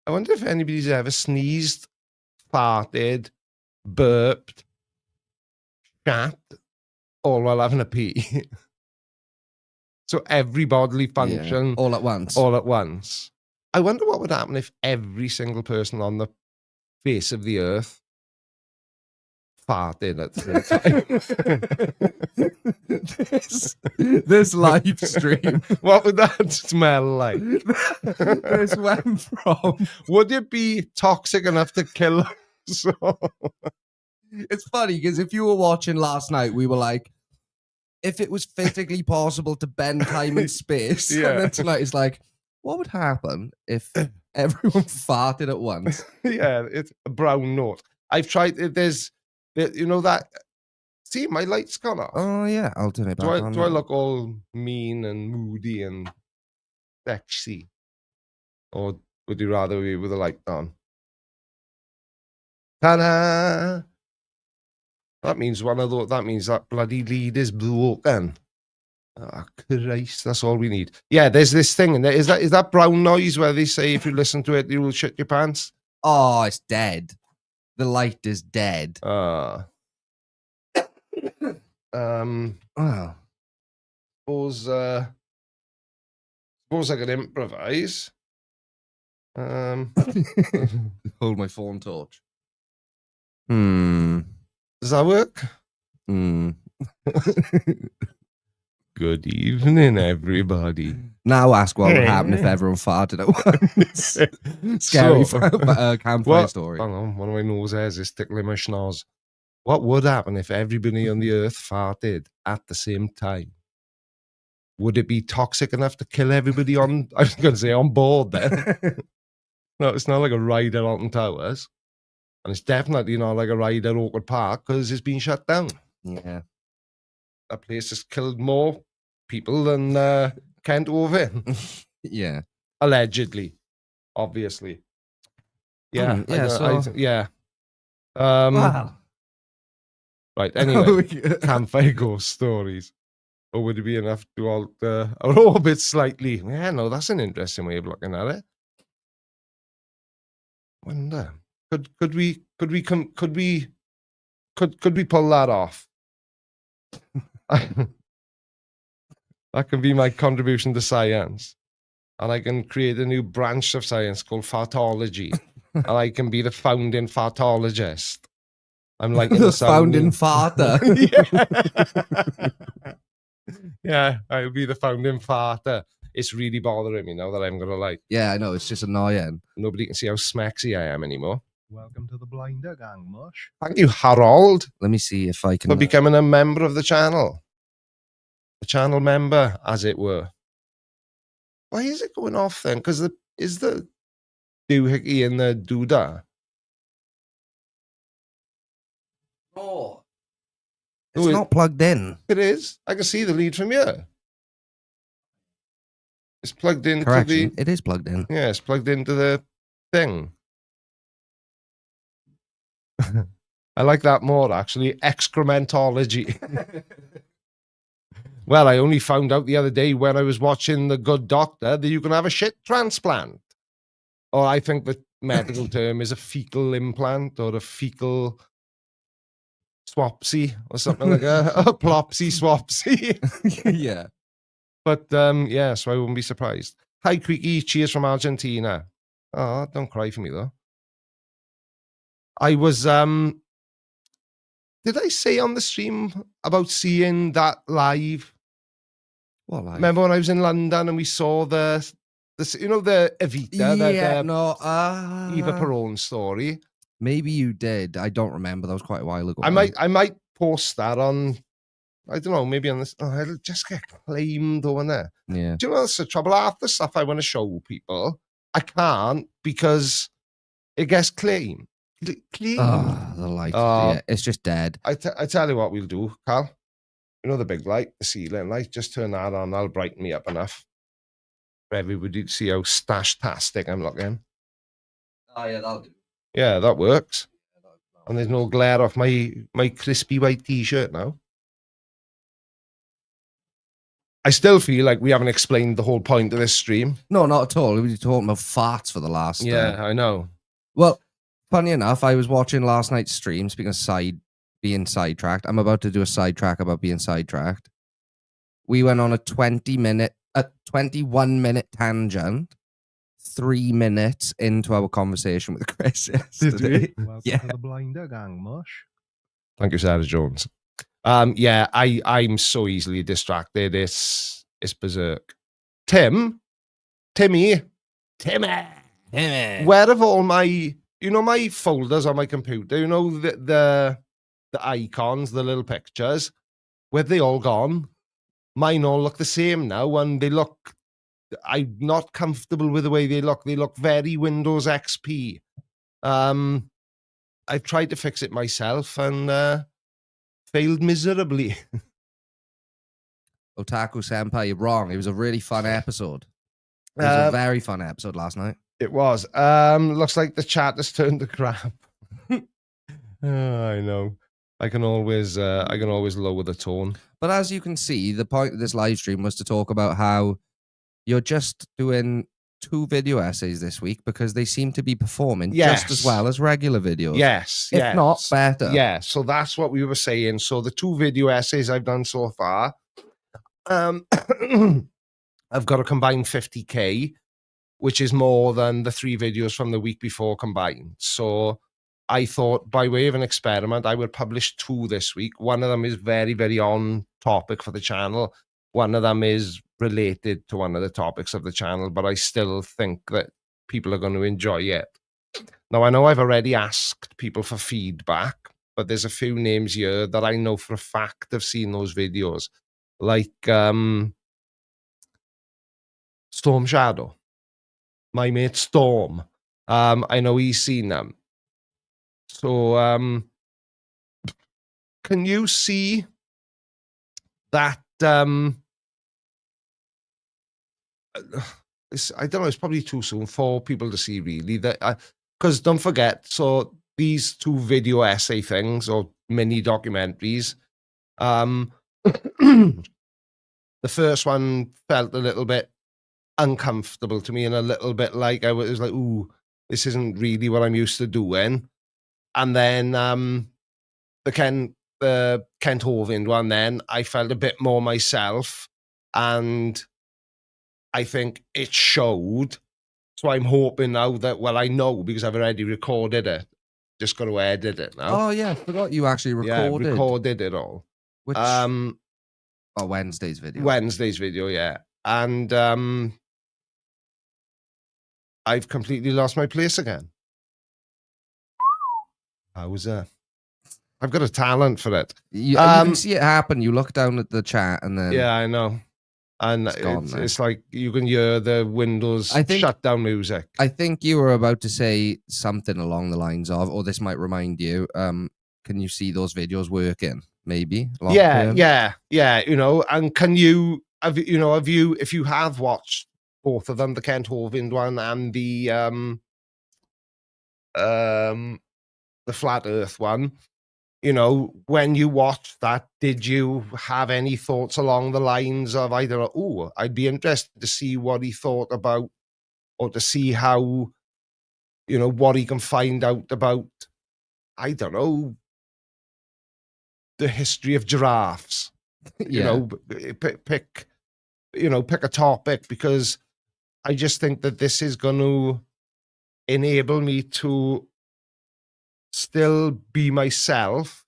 Speaker 1: I wonder if anybody's ever sneezed, farted, burped, shat, all while having a pee. So every bodily function.
Speaker 2: Yeah, all at once.
Speaker 1: All at once. I wonder what would happen if every single person on the face of the earth farted at the
Speaker 2: same time. this live stream.
Speaker 1: What would that smell like?
Speaker 2: This went from.
Speaker 1: Would it be toxic enough to kill us?
Speaker 2: It's funny because if you were watching last night, we were like, if it was physically possible to bend time and space,
Speaker 1: Yeah.
Speaker 2: and then tonight is like, what would happen if everyone farted at once?
Speaker 1: Yeah, it's a brown note. I've tried. You know that. See, my light's gone off.
Speaker 2: Oh yeah, I'll turn it back
Speaker 1: do
Speaker 2: on.
Speaker 1: I
Speaker 2: now.
Speaker 1: look all mean and moody and sexy, or would you rather be with the light on? Ta-da! That means one of those. That means that bloody lead is broken. Ah, Christ, that's all we need. Yeah, there's this thing, and is that brown noise where they say if you listen to it, you will shit your pants?
Speaker 2: Oh, it's dead. The light is dead.
Speaker 1: Wow. Suppose I could improvise.
Speaker 2: Hold my phone torch. Hmm.
Speaker 1: Does that work?
Speaker 2: Hmm.
Speaker 1: Good evening, everybody.
Speaker 2: Now ask what would happen if everyone farted at once. Scary campfire story.
Speaker 1: Hang on, one of my nose hairs is tickling my schnoz. What would happen if everybody on the earth farted at the same time? Would it be toxic enough to kill everybody on, I was going to say on board then. No, it's not like a ride at Alton Towers. And it's definitely not like a ride at Oakwood Park because it's been shut down.
Speaker 2: Yeah.
Speaker 1: That place has killed more people than Kent Owen.
Speaker 2: Yeah.
Speaker 1: Allegedly. Obviously. Yeah.
Speaker 2: Yeah.
Speaker 1: Wow. Right, anyway.
Speaker 2: Yeah.
Speaker 1: Campfire ghost stories. Or would it be enough to alter our orbit slightly? Yeah, no, that's an interesting way of looking at it. Wonder. Could we pull that off? That can be my contribution to science. And I can create a new branch of science called fartology. And I can be the founding fartologist. I'm like
Speaker 2: The founding farter.
Speaker 1: Yeah, I'll be the founding farter. It's really bothering me now that I'm gonna like.
Speaker 2: Yeah, I know, it's just annoying.
Speaker 1: Nobody can see how smexy I am anymore.
Speaker 3: Welcome to the Blinder Gang, Mush.
Speaker 1: Thank you, Harold,
Speaker 2: Let me see if I can.
Speaker 1: for becoming a member of the channel. A channel member, as it were. Why is it going off then? Because is the doohickey in the doodah?
Speaker 2: Oh, it's
Speaker 1: Oh,
Speaker 2: not plugged in.
Speaker 1: It is. I can see the lead from here. It's plugged into
Speaker 2: Correction, it is plugged in.
Speaker 1: Yeah, it's plugged into the thing. I like that more, actually. Excrementology. Well, I only found out the other day when I was watching The Good Doctor that you can have a shit transplant. Or I think the medical term is a fecal implant or a fecal swapsy or something like that. A plopsy swapsy.
Speaker 2: Yeah.
Speaker 1: But yeah, so I wouldn't be surprised. Hi, Creaky. Cheers from Argentina. Oh, don't cry for me, though. I was, did I say on the stream about seeing that live?
Speaker 2: What, like?
Speaker 1: Remember when I was in London and we saw the you know, the Evita,
Speaker 2: Yeah,
Speaker 1: the
Speaker 2: no.
Speaker 1: Eva Peron story.
Speaker 2: Maybe you did. I don't remember. That was quite a while ago.
Speaker 1: I might post that on, I don't know, maybe on this. Oh, it'll just get claimed over there.
Speaker 2: Yeah.
Speaker 1: Do you know that's the trouble? Half the stuff I want to show people, I can't because it gets claimed.
Speaker 2: Oh, the light. Yeah, it's just dead.
Speaker 1: I tell you what we'll do, Carl. You know the big light, the ceiling light? Just turn that on. That'll brighten me up enough for everybody to see how stash-tastic I'm looking.
Speaker 2: Oh, yeah, that'll do.
Speaker 1: Yeah, that works. And there's no glare off my crispy white T-shirt now. I still feel like we haven't explained the whole point of this stream.
Speaker 2: No, not at all. We were talking about farts for the last.
Speaker 1: Yeah, I know.
Speaker 2: Well, funny enough, I was watching last night's stream. Speaking of being sidetracked, I'm about to do a sidetrack about being sidetracked. We went on a 21-minute tangent. 3 minutes into our conversation with Chris yesterday.
Speaker 3: Welcome
Speaker 2: Yeah.
Speaker 3: to the Blinder Gang, Mush.
Speaker 1: Thank you, Sarah Jones. Yeah, I'm so easily distracted. It's berserk. Timmy. Where have all my, my folders on my computer? You know the icons, the little pictures. where they all gone? Mine all look the same now, and they look. I'm not comfortable with the way they look. They look very Windows XP. I've tried to fix it myself and failed miserably.
Speaker 2: Otaku Senpai, you're wrong. It was a really fun episode. It was a very fun episode last night.
Speaker 1: It was. Looks like the chat has turned to crap. I know. I can always lower the tone.
Speaker 2: But as you can see, the point of this live stream was to talk about how you're just doing 2 video essays this week because they seem to be performing just as
Speaker 1: Yes.
Speaker 2: well as regular videos.
Speaker 1: Yes,
Speaker 2: If
Speaker 1: yes.
Speaker 2: not better.
Speaker 1: Yeah, so that's what we were saying. So the 2 video essays I've done so far, I've got a combined 50K, which is more than the 3 videos from the week before combined. So I thought, by way of an experiment, I would publish 2 this week. One of them is very, very on topic for the channel. One of them is related to one of the topics of the channel, but I still think that people are going to enjoy it. Now, I know I've already asked people for feedback, but there's a few names here that I know for a fact have seen those videos, like Storm Shadow, my mate Storm. I know he's seen them. So, can you see that? I don't know. It's probably too soon for people to see, really. That because don't forget. So these 2 video essay things or mini documentaries. The first one felt a little bit uncomfortable to me and a little bit like I was like, "Ooh, this isn't really what I'm used to doing." And then the Kent Hovind one, then I felt a bit more myself, and I think it showed. So I'm hoping now that, well, I know because I've already recorded it. Just got to edit it now.
Speaker 2: Oh, yeah. I forgot you actually recorded.
Speaker 1: Yeah, recorded it all.
Speaker 2: Which, Wednesday's video.
Speaker 1: Wednesday's video, yeah. And I've completely lost my place again. I was I've got a talent for it.
Speaker 2: You can see it happen. You look down at the chat and then...
Speaker 1: Yeah, I know. And
Speaker 2: It's gone now.
Speaker 1: it's like you can hear the Windows
Speaker 2: I think-
Speaker 1: shutdown music.
Speaker 2: I think you were about to say something along the lines of, or this might remind you, can you see those videos working? Maybe. long term?
Speaker 1: Yeah. You know, and can you if you have watched both of them, the Kent Hovind one and the Flat Earth one, you know, when you watched that, did you have any thoughts along the lines of either, oh, I'd be interested to see what he thought about, or to see how, you know, what he can find out about, I don't know, the history of giraffes. You know, pick a topic, because I just think that this is going to enable me to still be myself,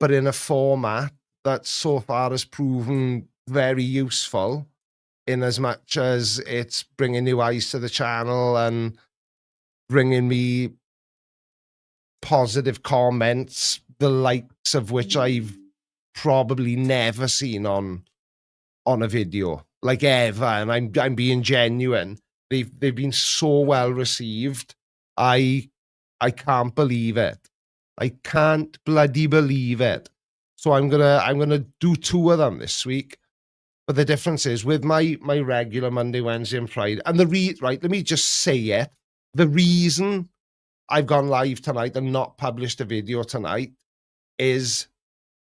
Speaker 1: but in a format that so far has proven very useful, in as much as it's bringing new eyes to the channel and bringing me positive comments, the likes of which I've probably never seen on a video, like ever. And I'm being genuine. They've been so well received. I can't believe it. I can't bloody believe it. So I'm gonna do 2 of them this week. But the difference is with my regular Monday, Wednesday, and Friday. And let me just say it. The reason I've gone live tonight and not published a video tonight is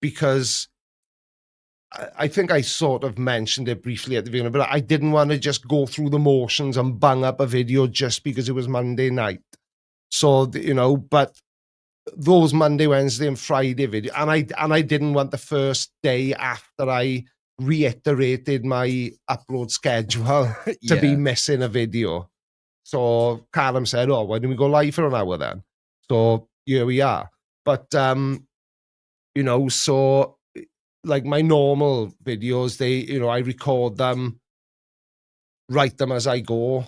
Speaker 1: because I think I sort of mentioned it briefly at the beginning, but I didn't want to just go through the motions and bang up a video just because it was Monday night. So, you know, but those Monday, Wednesday, and Friday video, and I didn't want the first day after I reiterated my upload schedule to be missing a video. So Callum said, "Oh, why don't we go live for an hour then?" So here we are. But you know, so like my normal videos, I record them, write them as I go,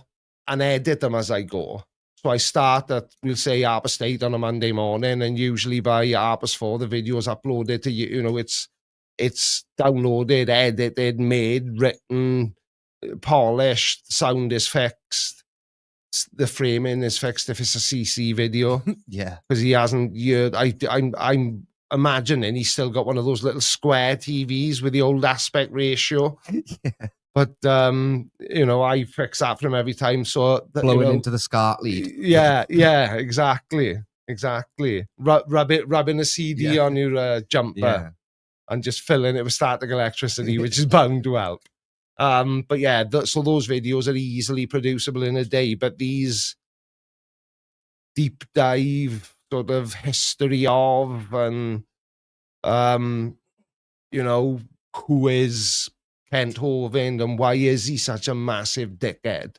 Speaker 1: and edit them as I go. So I start at, we'll say, Harper State on a Monday morning, and usually by 4:30, the video's uploaded to, you know, it's it's downloaded, edited, made, written, polished, sound is fixed, the framing is fixed if it's a CC video,
Speaker 2: Yeah.
Speaker 1: because he hasn't heard. I'm imagining he's still got one of those little square TVs with the old aspect ratio.
Speaker 2: Yeah.
Speaker 1: But you know, I fix that for him every time. So that,
Speaker 2: Blowing
Speaker 1: you know,
Speaker 2: into the SCART lead.
Speaker 1: yeah, exactly. Rubbing a CD
Speaker 2: Yeah.
Speaker 1: on your jumper
Speaker 2: Yeah.
Speaker 1: and just filling it with static electricity, which is bound to help. But yeah, so those videos are easily producible in a day. But these deep dive sort of history of, and you know, who is Kent Hovind and why is he such a massive dickhead?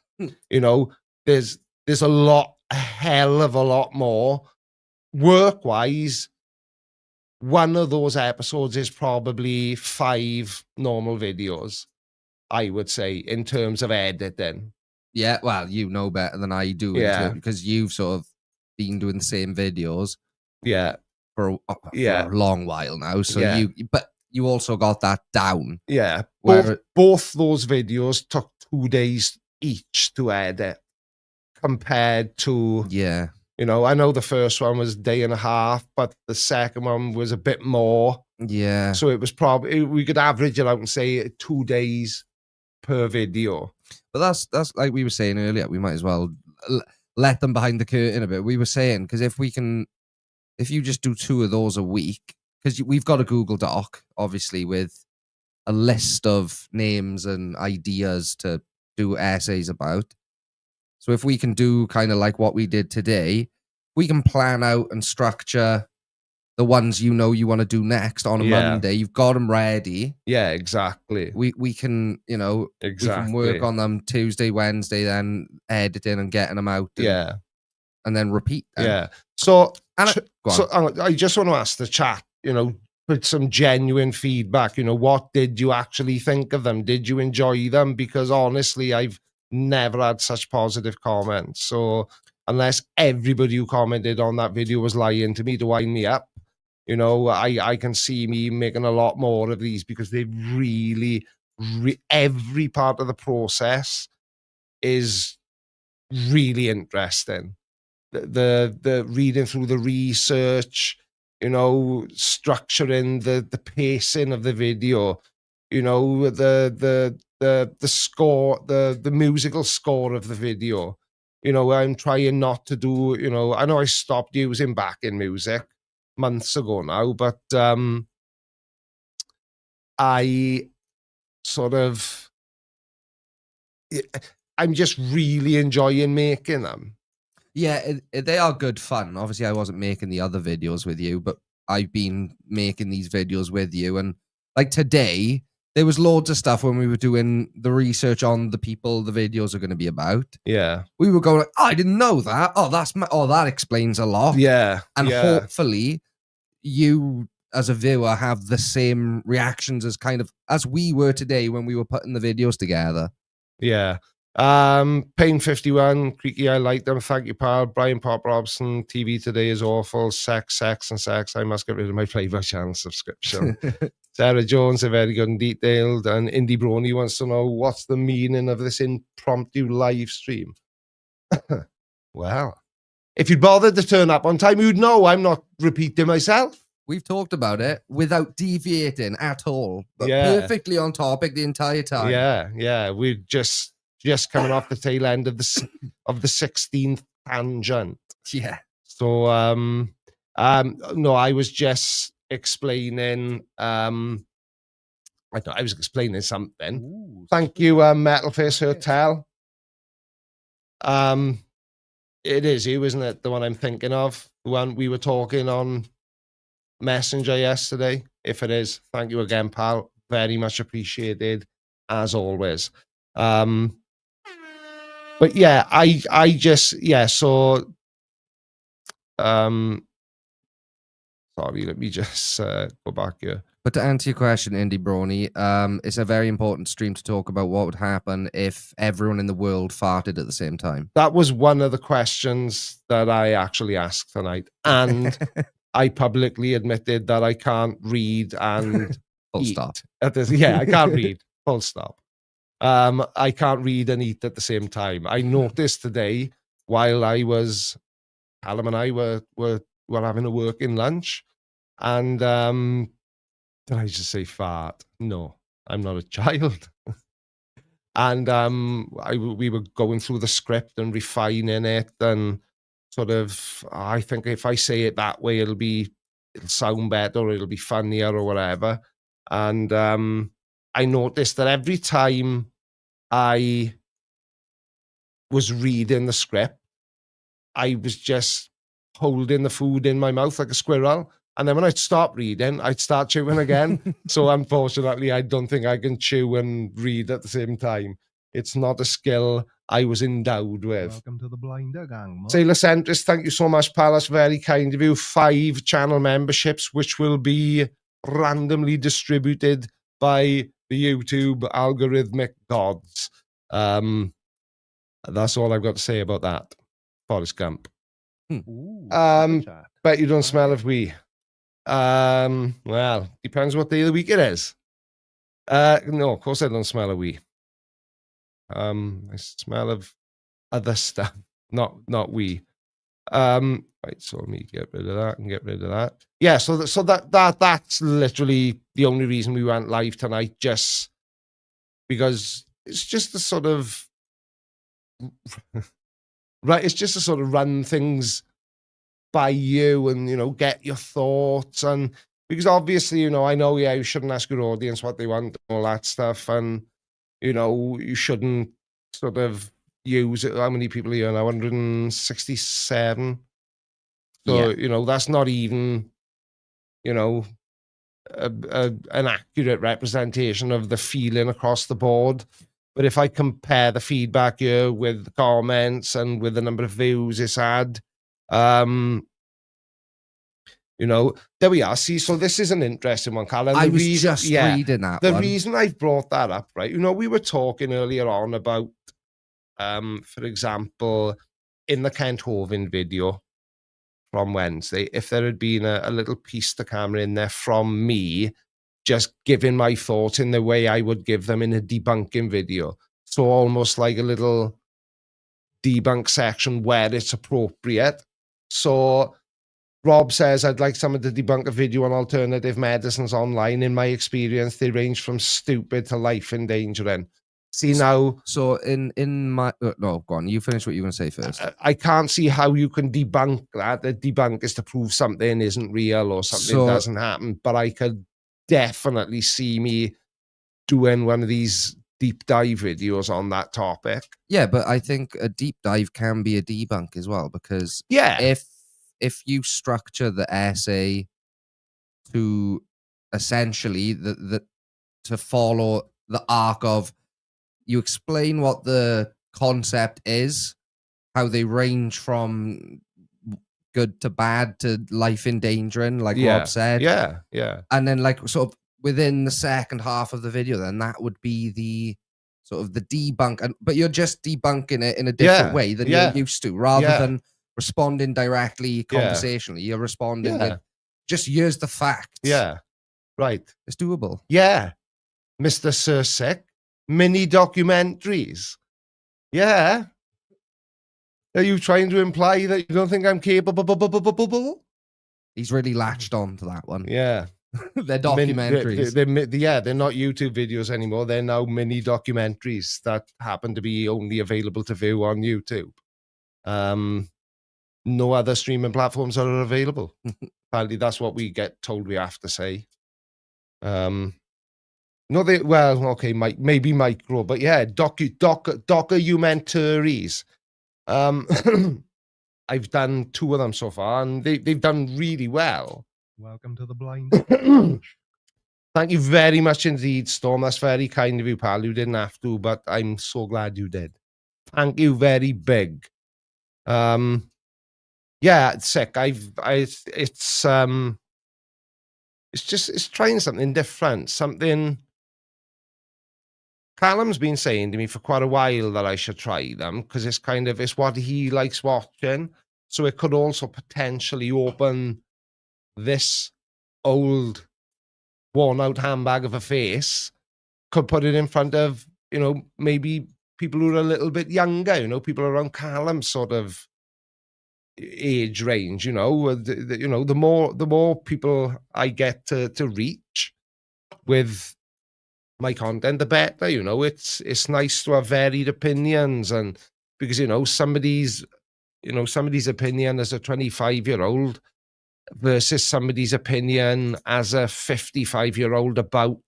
Speaker 1: You know, there's a hell of a lot more. Work-wise, one of those episodes is probably 5 normal videos, I would say, in terms of editing.
Speaker 2: Yeah, well, you know better than I do,
Speaker 1: Yeah.
Speaker 2: because you've sort of been doing the same videos
Speaker 1: Yeah,
Speaker 2: for
Speaker 1: Yeah.
Speaker 2: a long while now. So
Speaker 1: Yeah.
Speaker 2: but you also got that down.
Speaker 1: yeah.
Speaker 2: Where
Speaker 1: Both those videos took 2 days each to edit, compared to,
Speaker 2: yeah,
Speaker 1: you know, I know the first one was a day and a half, but the second one was a bit more.
Speaker 2: yeah.
Speaker 1: So it was probably, we could average it out and say 2 days per video.
Speaker 2: But that's like we were saying earlier. We might as well let them behind the curtain a bit. We were saying, because if you just do 2 of those a week, because we've got a Google Doc, obviously, with a list of names and ideas to do essays about. So if we can do kind of like what we did today, we can plan out and structure the ones you want to do next on a
Speaker 1: Yeah.
Speaker 2: Monday. You've got them ready.
Speaker 1: Yeah, exactly.
Speaker 2: We can, we can work on them Tuesday, Wednesday, then editing and getting them out. And, and then repeat them.
Speaker 1: Yeah. So,
Speaker 2: And go on.
Speaker 1: so I just want to ask the chat, put some genuine feedback. What did you actually think of them? Did you enjoy them? Because honestly, I've never had such positive comments. So unless everybody who commented on that video was lying to me to wind me up, I can see me making a lot more of these, because they really, every part of the process is really interesting. The reading through the research, structuring the pacing of the video, the score, the musical score of the video. I'm trying not to do, I know I stopped using backing music months ago now, but I sort of, I'm just really enjoying making them.
Speaker 2: Yeah, they are good fun. Obviously, I wasn't making the other videos with you, but I've been making these videos with you. And like today, there was loads of stuff when we were doing the research on the people the videos are going to be about.
Speaker 1: Yeah.
Speaker 2: We were going, I didn't know that. Oh, that explains a lot.
Speaker 1: Yeah.
Speaker 2: And
Speaker 1: yeah.
Speaker 2: hopefully you as a viewer have the same reactions as we were today when we were putting the videos together.
Speaker 1: Yeah. Pain 51, Creaky, I like them. Thank you, pal. Brian Pop Robson, TV today is awful. Sex. I must get rid of my Playboy channel subscription. Sarah Jones, are very good and detailed. And Indy Brony wants to know, what's the meaning of this impromptu live stream? Well, if you'd bothered to turn up on time, you'd know I'm not repeating myself.
Speaker 2: We've talked about it without deviating at all, but
Speaker 1: Yeah.
Speaker 2: perfectly on topic the entire time.
Speaker 1: Yeah. We're just coming off the tail end of the 16th tangent.
Speaker 2: Yeah.
Speaker 1: So no, I was just explaining I was explaining something.
Speaker 2: Ooh,
Speaker 1: Thank you, Metal Face Hotel. It is you, isn't it? The one I'm thinking of, the one we were talking on Messenger yesterday. If it is, thank you again, pal. Very much appreciated, as always. But yeah, I just, so sorry, let me just go back here.
Speaker 2: But to answer your question, Indy Brony, it's a very important stream to talk about what would happen if everyone in the world farted at the same time.
Speaker 1: That was one of the questions that I actually asked tonight. And I publicly admitted that I can't read and
Speaker 2: Full
Speaker 1: eat
Speaker 2: stop.
Speaker 1: at this. Yeah, I can't read. Full stop. I can't read and eat at the same time. I noticed today while Callum and I were having a working lunch, and did I just say fart? No, I'm not a child. And we were going through the script and refining it, and sort of, I think if I say it that way, it'll sound better, or it'll be funnier, or whatever. And I noticed that every time I was reading the script, I was just holding the food in my mouth like a squirrel. And then when I'd stop reading, I'd start chewing again. So unfortunately, I don't think I can chew and read at the same time. It's not a skill I was endowed with.
Speaker 3: Welcome to the Blinder Gang, mush.
Speaker 1: Sailor Centrist, thank you so much, pal. That's very kind of you. 5 channel memberships, which will be randomly distributed by the YouTube algorithmic gods. That's all I've got to say about that. Forrest Gump.
Speaker 3: Ooh,
Speaker 1: Um,
Speaker 3: super chat.
Speaker 1: Bet you don't smell of wee. Well, depends what day of the week it is. No, of course I don't smell a wee. I smell of other stuff, not wee. Right, so let me get rid of that and get rid of that. Yeah, so that's literally the only reason we went live tonight, just because it's just a sort of right. It's just to sort of run things by you and, get your thoughts. And because obviously, I know, you shouldn't ask your audience what they want and all that stuff. And, you shouldn't sort of use it. How many people are here now? 167. So, that's not even, an accurate representation of the feeling across the board. But if I compare the feedback here with the comments and with the number of views it's had, there we are. See, so this is an interesting one, Carl. And
Speaker 2: I
Speaker 1: the
Speaker 2: was
Speaker 1: reason,
Speaker 2: just
Speaker 1: yeah,
Speaker 2: reading that
Speaker 1: the
Speaker 2: one.
Speaker 1: reason I've brought that up, right? We were talking earlier on about, for example, in the Kent Hovind video from Wednesday, if there had been a little piece to camera in there from me, just giving my thoughts in the way I would give them in a debunking video. So almost like a little debunk section where it's appropriate. So Rob says, I'd like someone to debunk a video on alternative medicines online. In my experience, they range from stupid to life endangering. See now...
Speaker 2: So in my... no, go on. You finish what you were going to say first.
Speaker 1: I can't see how you can debunk that. The debunk is to prove something isn't real or something doesn't happen. But I could definitely see me doing one of these deep dive videos on that topic.
Speaker 2: Yeah, but I think a deep dive can be a debunk as well, because if you structure the essay to essentially to follow the arc of, you explain what the concept is, how they range from good to bad to life endangering, like Rob said.
Speaker 1: Yeah.
Speaker 2: And then like sort of within the second half of the video, then that would be the sort of the debunk. But you're just debunking it in a different way than you're used to, rather than responding directly conversationally. You're responding with just here's the facts.
Speaker 1: Yeah. Right.
Speaker 2: It's doable.
Speaker 1: Yeah. Mr. Sir Sick. Mini documentaries. Yeah. Are you trying to imply that you don't think I'm capable?
Speaker 2: He's really latched on to that one.
Speaker 1: Yeah.
Speaker 2: They're documentaries.
Speaker 1: They're not YouTube videos anymore. They're now mini documentaries that happen to be only available to view on YouTube. No other streaming platforms are available. Apparently, that's what we get told we have to say. Maybe micro, but yeah, documentaries. I've done 2 of them so far, and they've done really well.
Speaker 3: Welcome to the Blinder Gang, mush.
Speaker 1: Thank you very much indeed, Storm. That's very kind of you, pal. You didn't have to, but I'm so glad you did. Thank you very big. Yeah, it's sick. It's trying something different, something. Callum's been saying to me for quite a while that I should try them, because it's what he likes watching. So it could also potentially open this old worn out handbag of a face could put it in front of, you know, maybe people who are a little bit younger, you know, people around Callum's sort of age range, you know, you know, the more people I get to reach with my content, the better, you know. It's nice to have varied opinions, and because, you know, somebody's opinion as a 25-year-old versus somebody's opinion as a 55-year-old about,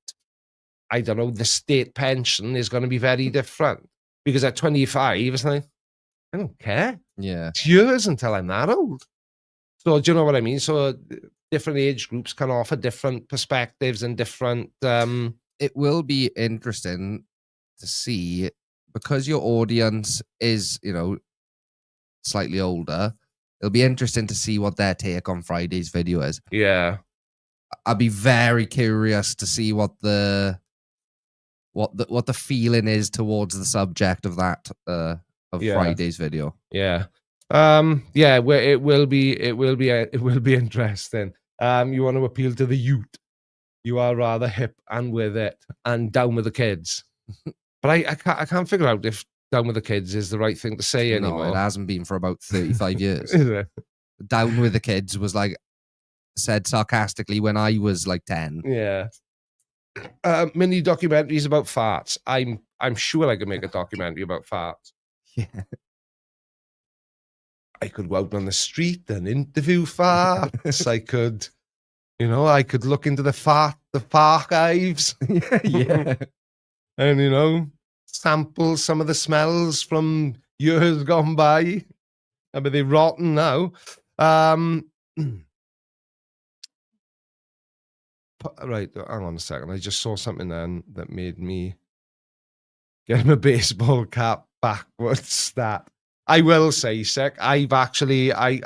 Speaker 1: I don't know, the state pension is going to be very different. Because at 25, it's like, I don't care.
Speaker 2: Yeah.
Speaker 1: It's years until I'm that old. So do you know what I mean? So different age groups can offer different perspectives and different...
Speaker 2: It will be interesting to see, because your audience is, you know, slightly older. It'll be interesting to see what their take on Friday's video is.
Speaker 1: Yeah.
Speaker 2: I'd be very curious to see what the feeling is towards the subject of that of Friday's video.
Speaker 1: Yeah. Yeah, well, it will be interesting. You want to appeal to the youth. You are rather hip and with it and down with the kids. But I can't figure out if down with the kids is the right thing to say anymore.
Speaker 2: No, it hasn't been for about 35 years.
Speaker 1: Is it?
Speaker 2: Down with the kids was like said sarcastically when I was like 10.
Speaker 1: Yeah. Mini documentaries about farts. I'm sure I could make a documentary about farts.
Speaker 2: Yeah.
Speaker 1: I could go out on the street and interview farts. I could, you know, I could look into the fart archives.
Speaker 2: Yeah.
Speaker 1: And, you know, sample some of the smells from years gone by. I mean, they're rotten now. Right, hang on a second. I just saw something then that made me get my baseball cap backwards stat. I will say, Sick, I've actually, I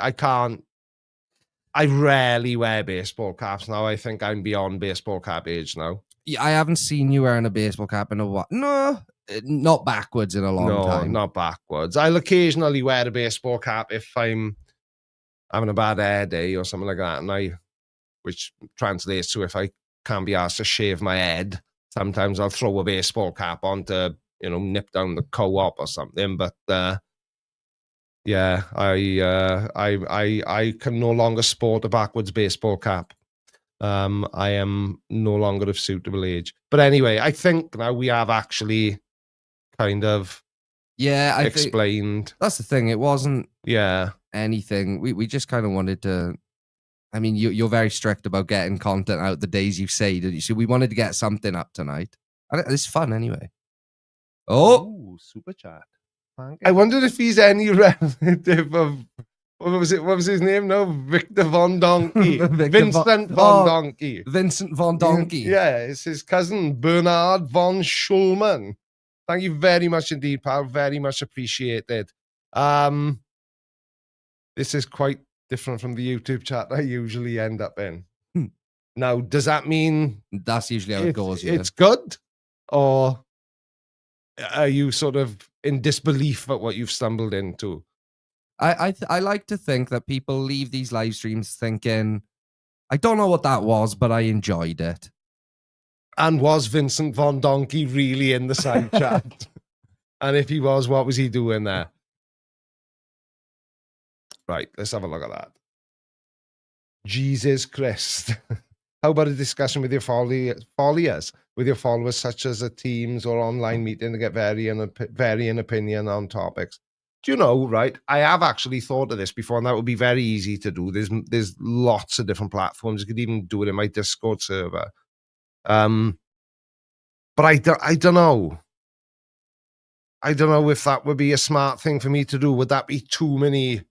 Speaker 1: rarely wear baseball caps now. I think I'm beyond baseball cap age now.
Speaker 2: Yeah, I haven't seen you wearing a baseball cap in a while. No, not backwards in a long time.
Speaker 1: No, not backwards. I'll occasionally wear a baseball cap if I'm having a bad hair day or something like that, and which translates to if I can't be asked to shave my head, sometimes I'll throw a baseball cap on to, you know, nip down the co-op or something. But yeah, I can no longer sport a backwards baseball cap. I am no longer of suitable age. But anyway, I think now we have actually kind of explained.
Speaker 2: That's the thing. It wasn't
Speaker 1: anything.
Speaker 2: We just kind of wanted to. I mean, you're very strict about getting content out the days you say, did you? So we wanted to get something up tonight. And it's fun anyway.
Speaker 3: Oh, super chat.
Speaker 1: I wondered if he's any relative of what was his name? No, Victor Von Donkey. Vincent Von Donkey.
Speaker 2: Vincent Von Donkey.
Speaker 1: Yeah, it's his cousin Bernard Von Schulman. Thank you very much indeed, pal. Very much appreciated. This is quite different from the YouTube chat I usually end up in. Now, does that mean
Speaker 2: that's usually how it goes? Yeah.
Speaker 1: It's good, or are you sort of in disbelief at what you've stumbled into?
Speaker 2: I like to think that people leave these live streams thinking, I don't know what that was, but I enjoyed it.
Speaker 1: And was Vincent Von Donkey really in the side chat? And if he was, what was he doing there? Right, let's have a look at that. Jesus Christ. How about a discussion with your followers, such as a Teams or online meeting to get varying opinion on topics? Do you know, right, I have actually thought of this before, and that would be very easy to do. There's lots of different platforms. You could even do it in my Discord server. But I don't know. I don't know if that would be a smart thing for me to do. Would that be too many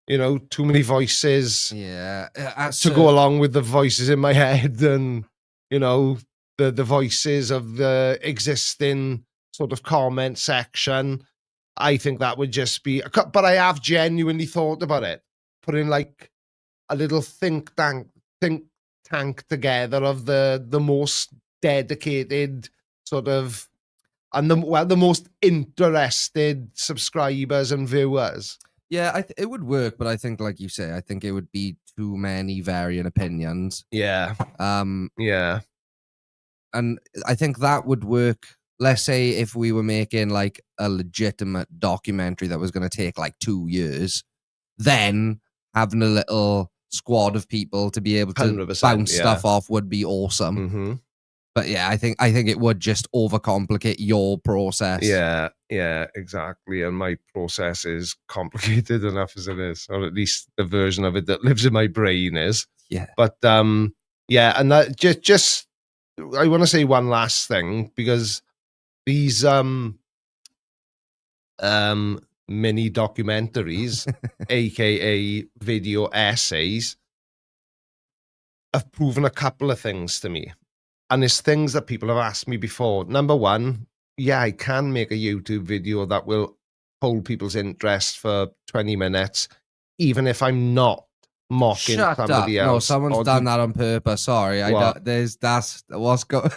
Speaker 1: voices to go along with the voices in my head and, you know, the voices of the existing sort of comment section? I think that would just be, but I have genuinely thought about it, putting like a little think tank together of the most dedicated sort of, and the most interested subscribers and viewers.
Speaker 2: Yeah, it would work, but I think, like you say, I think it would be too many varying opinions.
Speaker 1: Yeah. Yeah.
Speaker 2: And I think that would work. Let's say if we were making like a legitimate documentary that was going to take like 2 years, then having a little squad of people to be able to
Speaker 1: 100%,
Speaker 2: bounce
Speaker 1: yeah.
Speaker 2: stuff off would be awesome.
Speaker 1: Mm-hmm.
Speaker 2: But yeah, I think it would just overcomplicate your process.
Speaker 1: Yeah, exactly. And my process is complicated enough as it is, or at least the version of it that lives in my brain is.
Speaker 2: Yeah.
Speaker 1: But yeah, and that just I want to say one last thing, because these mini documentaries, aka video essays, have proven a couple of things to me. And it's things that people have asked me before. Number one, yeah, I can make a YouTube video that will hold people's interest for 20 minutes, even if I'm not mocking
Speaker 2: Shut
Speaker 1: somebody
Speaker 2: up.
Speaker 1: else.
Speaker 2: No, someone's done that on purpose. Sorry.
Speaker 1: What?
Speaker 2: That's what's going.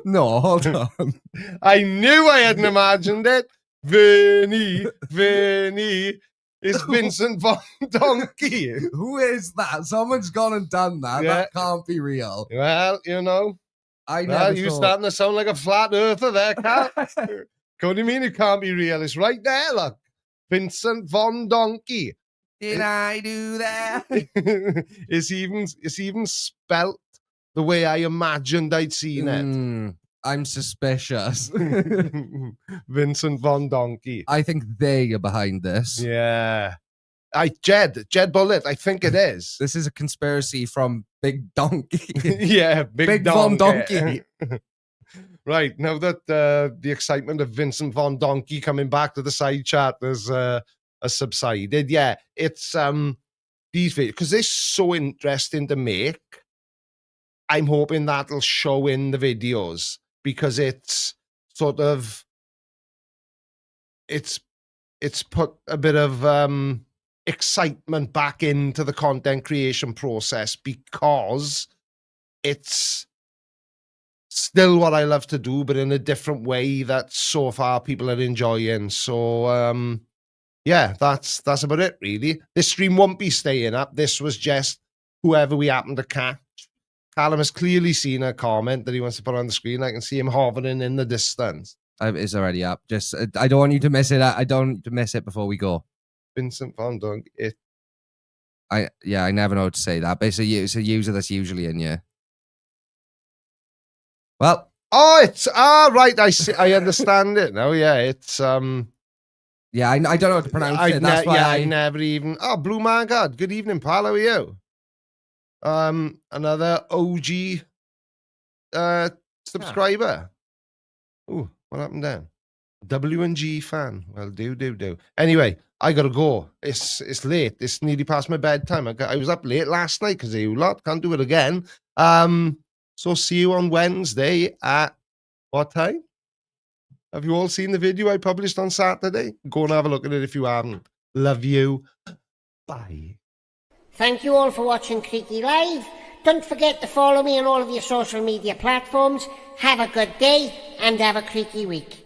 Speaker 2: No, hold on.
Speaker 1: I knew I hadn't imagined it. Vinny, it's Vincent Von Donkey.
Speaker 2: Who is that? Someone's gone and done that.
Speaker 1: Yeah.
Speaker 2: That can't be real.
Speaker 1: Well, you know,
Speaker 2: I
Speaker 1: well,
Speaker 2: never
Speaker 1: you're
Speaker 2: thought.
Speaker 1: starting to sound like a flat earther there, Cal. What do you mean it can't be real? It's right there, look. Vincent Von Donkey.
Speaker 2: Did I do that?
Speaker 1: It's even spelt the way I imagined I'd seen it.
Speaker 2: I'm suspicious.
Speaker 1: Vincent Von Donkey.
Speaker 2: I think they are behind this.
Speaker 1: Yeah. Jed Bullitt, I think it is.
Speaker 2: This is a conspiracy from Big Donkey.
Speaker 1: Yeah,
Speaker 2: Big Von Donkey.
Speaker 1: Right, now that the excitement of Vincent Von Donkey coming back to the side chat has subsided, yeah, it's these videos, because they're so interesting to make. I'm hoping that'll show in the videos, because it's sort of it's put a bit of excitement back into the content creation process, because it's still what I love to do, but in a different way that so far people are enjoying. So yeah, that's about it really. This stream won't be staying up. This was just whoever we happen to catch. Callum has clearly seen a comment that he wants to put on the screen. I can see him hovering in the distance.
Speaker 2: It's already up. Just I don't want you to miss it. I don't want you to miss it before we go.
Speaker 1: Vincent Von Donkey.
Speaker 2: I never know how to say that, but it's a user that's usually in here. Well,
Speaker 1: it's right. I see. I understand it now. Yeah, it's
Speaker 2: yeah, I don't know how to pronounce it. That's why
Speaker 1: I never even. Oh, Blue Man God. Good evening, pal. How are you? Another OG subscriber. Ooh, what happened there? W&G fan. Well, do. Anyway, I gotta go. It's late. It's nearly past my bedtime. I was up late last night because of you lot. Can't do it again. So see you on Wednesday at what time? Have you all seen the video I published on Saturday? Go and have a look at it if you haven't. Love you. Bye.
Speaker 5: Thank you all for watching Creaky Live. Don't forget to follow me on all of your social media platforms. Have a good day and have a creaky week.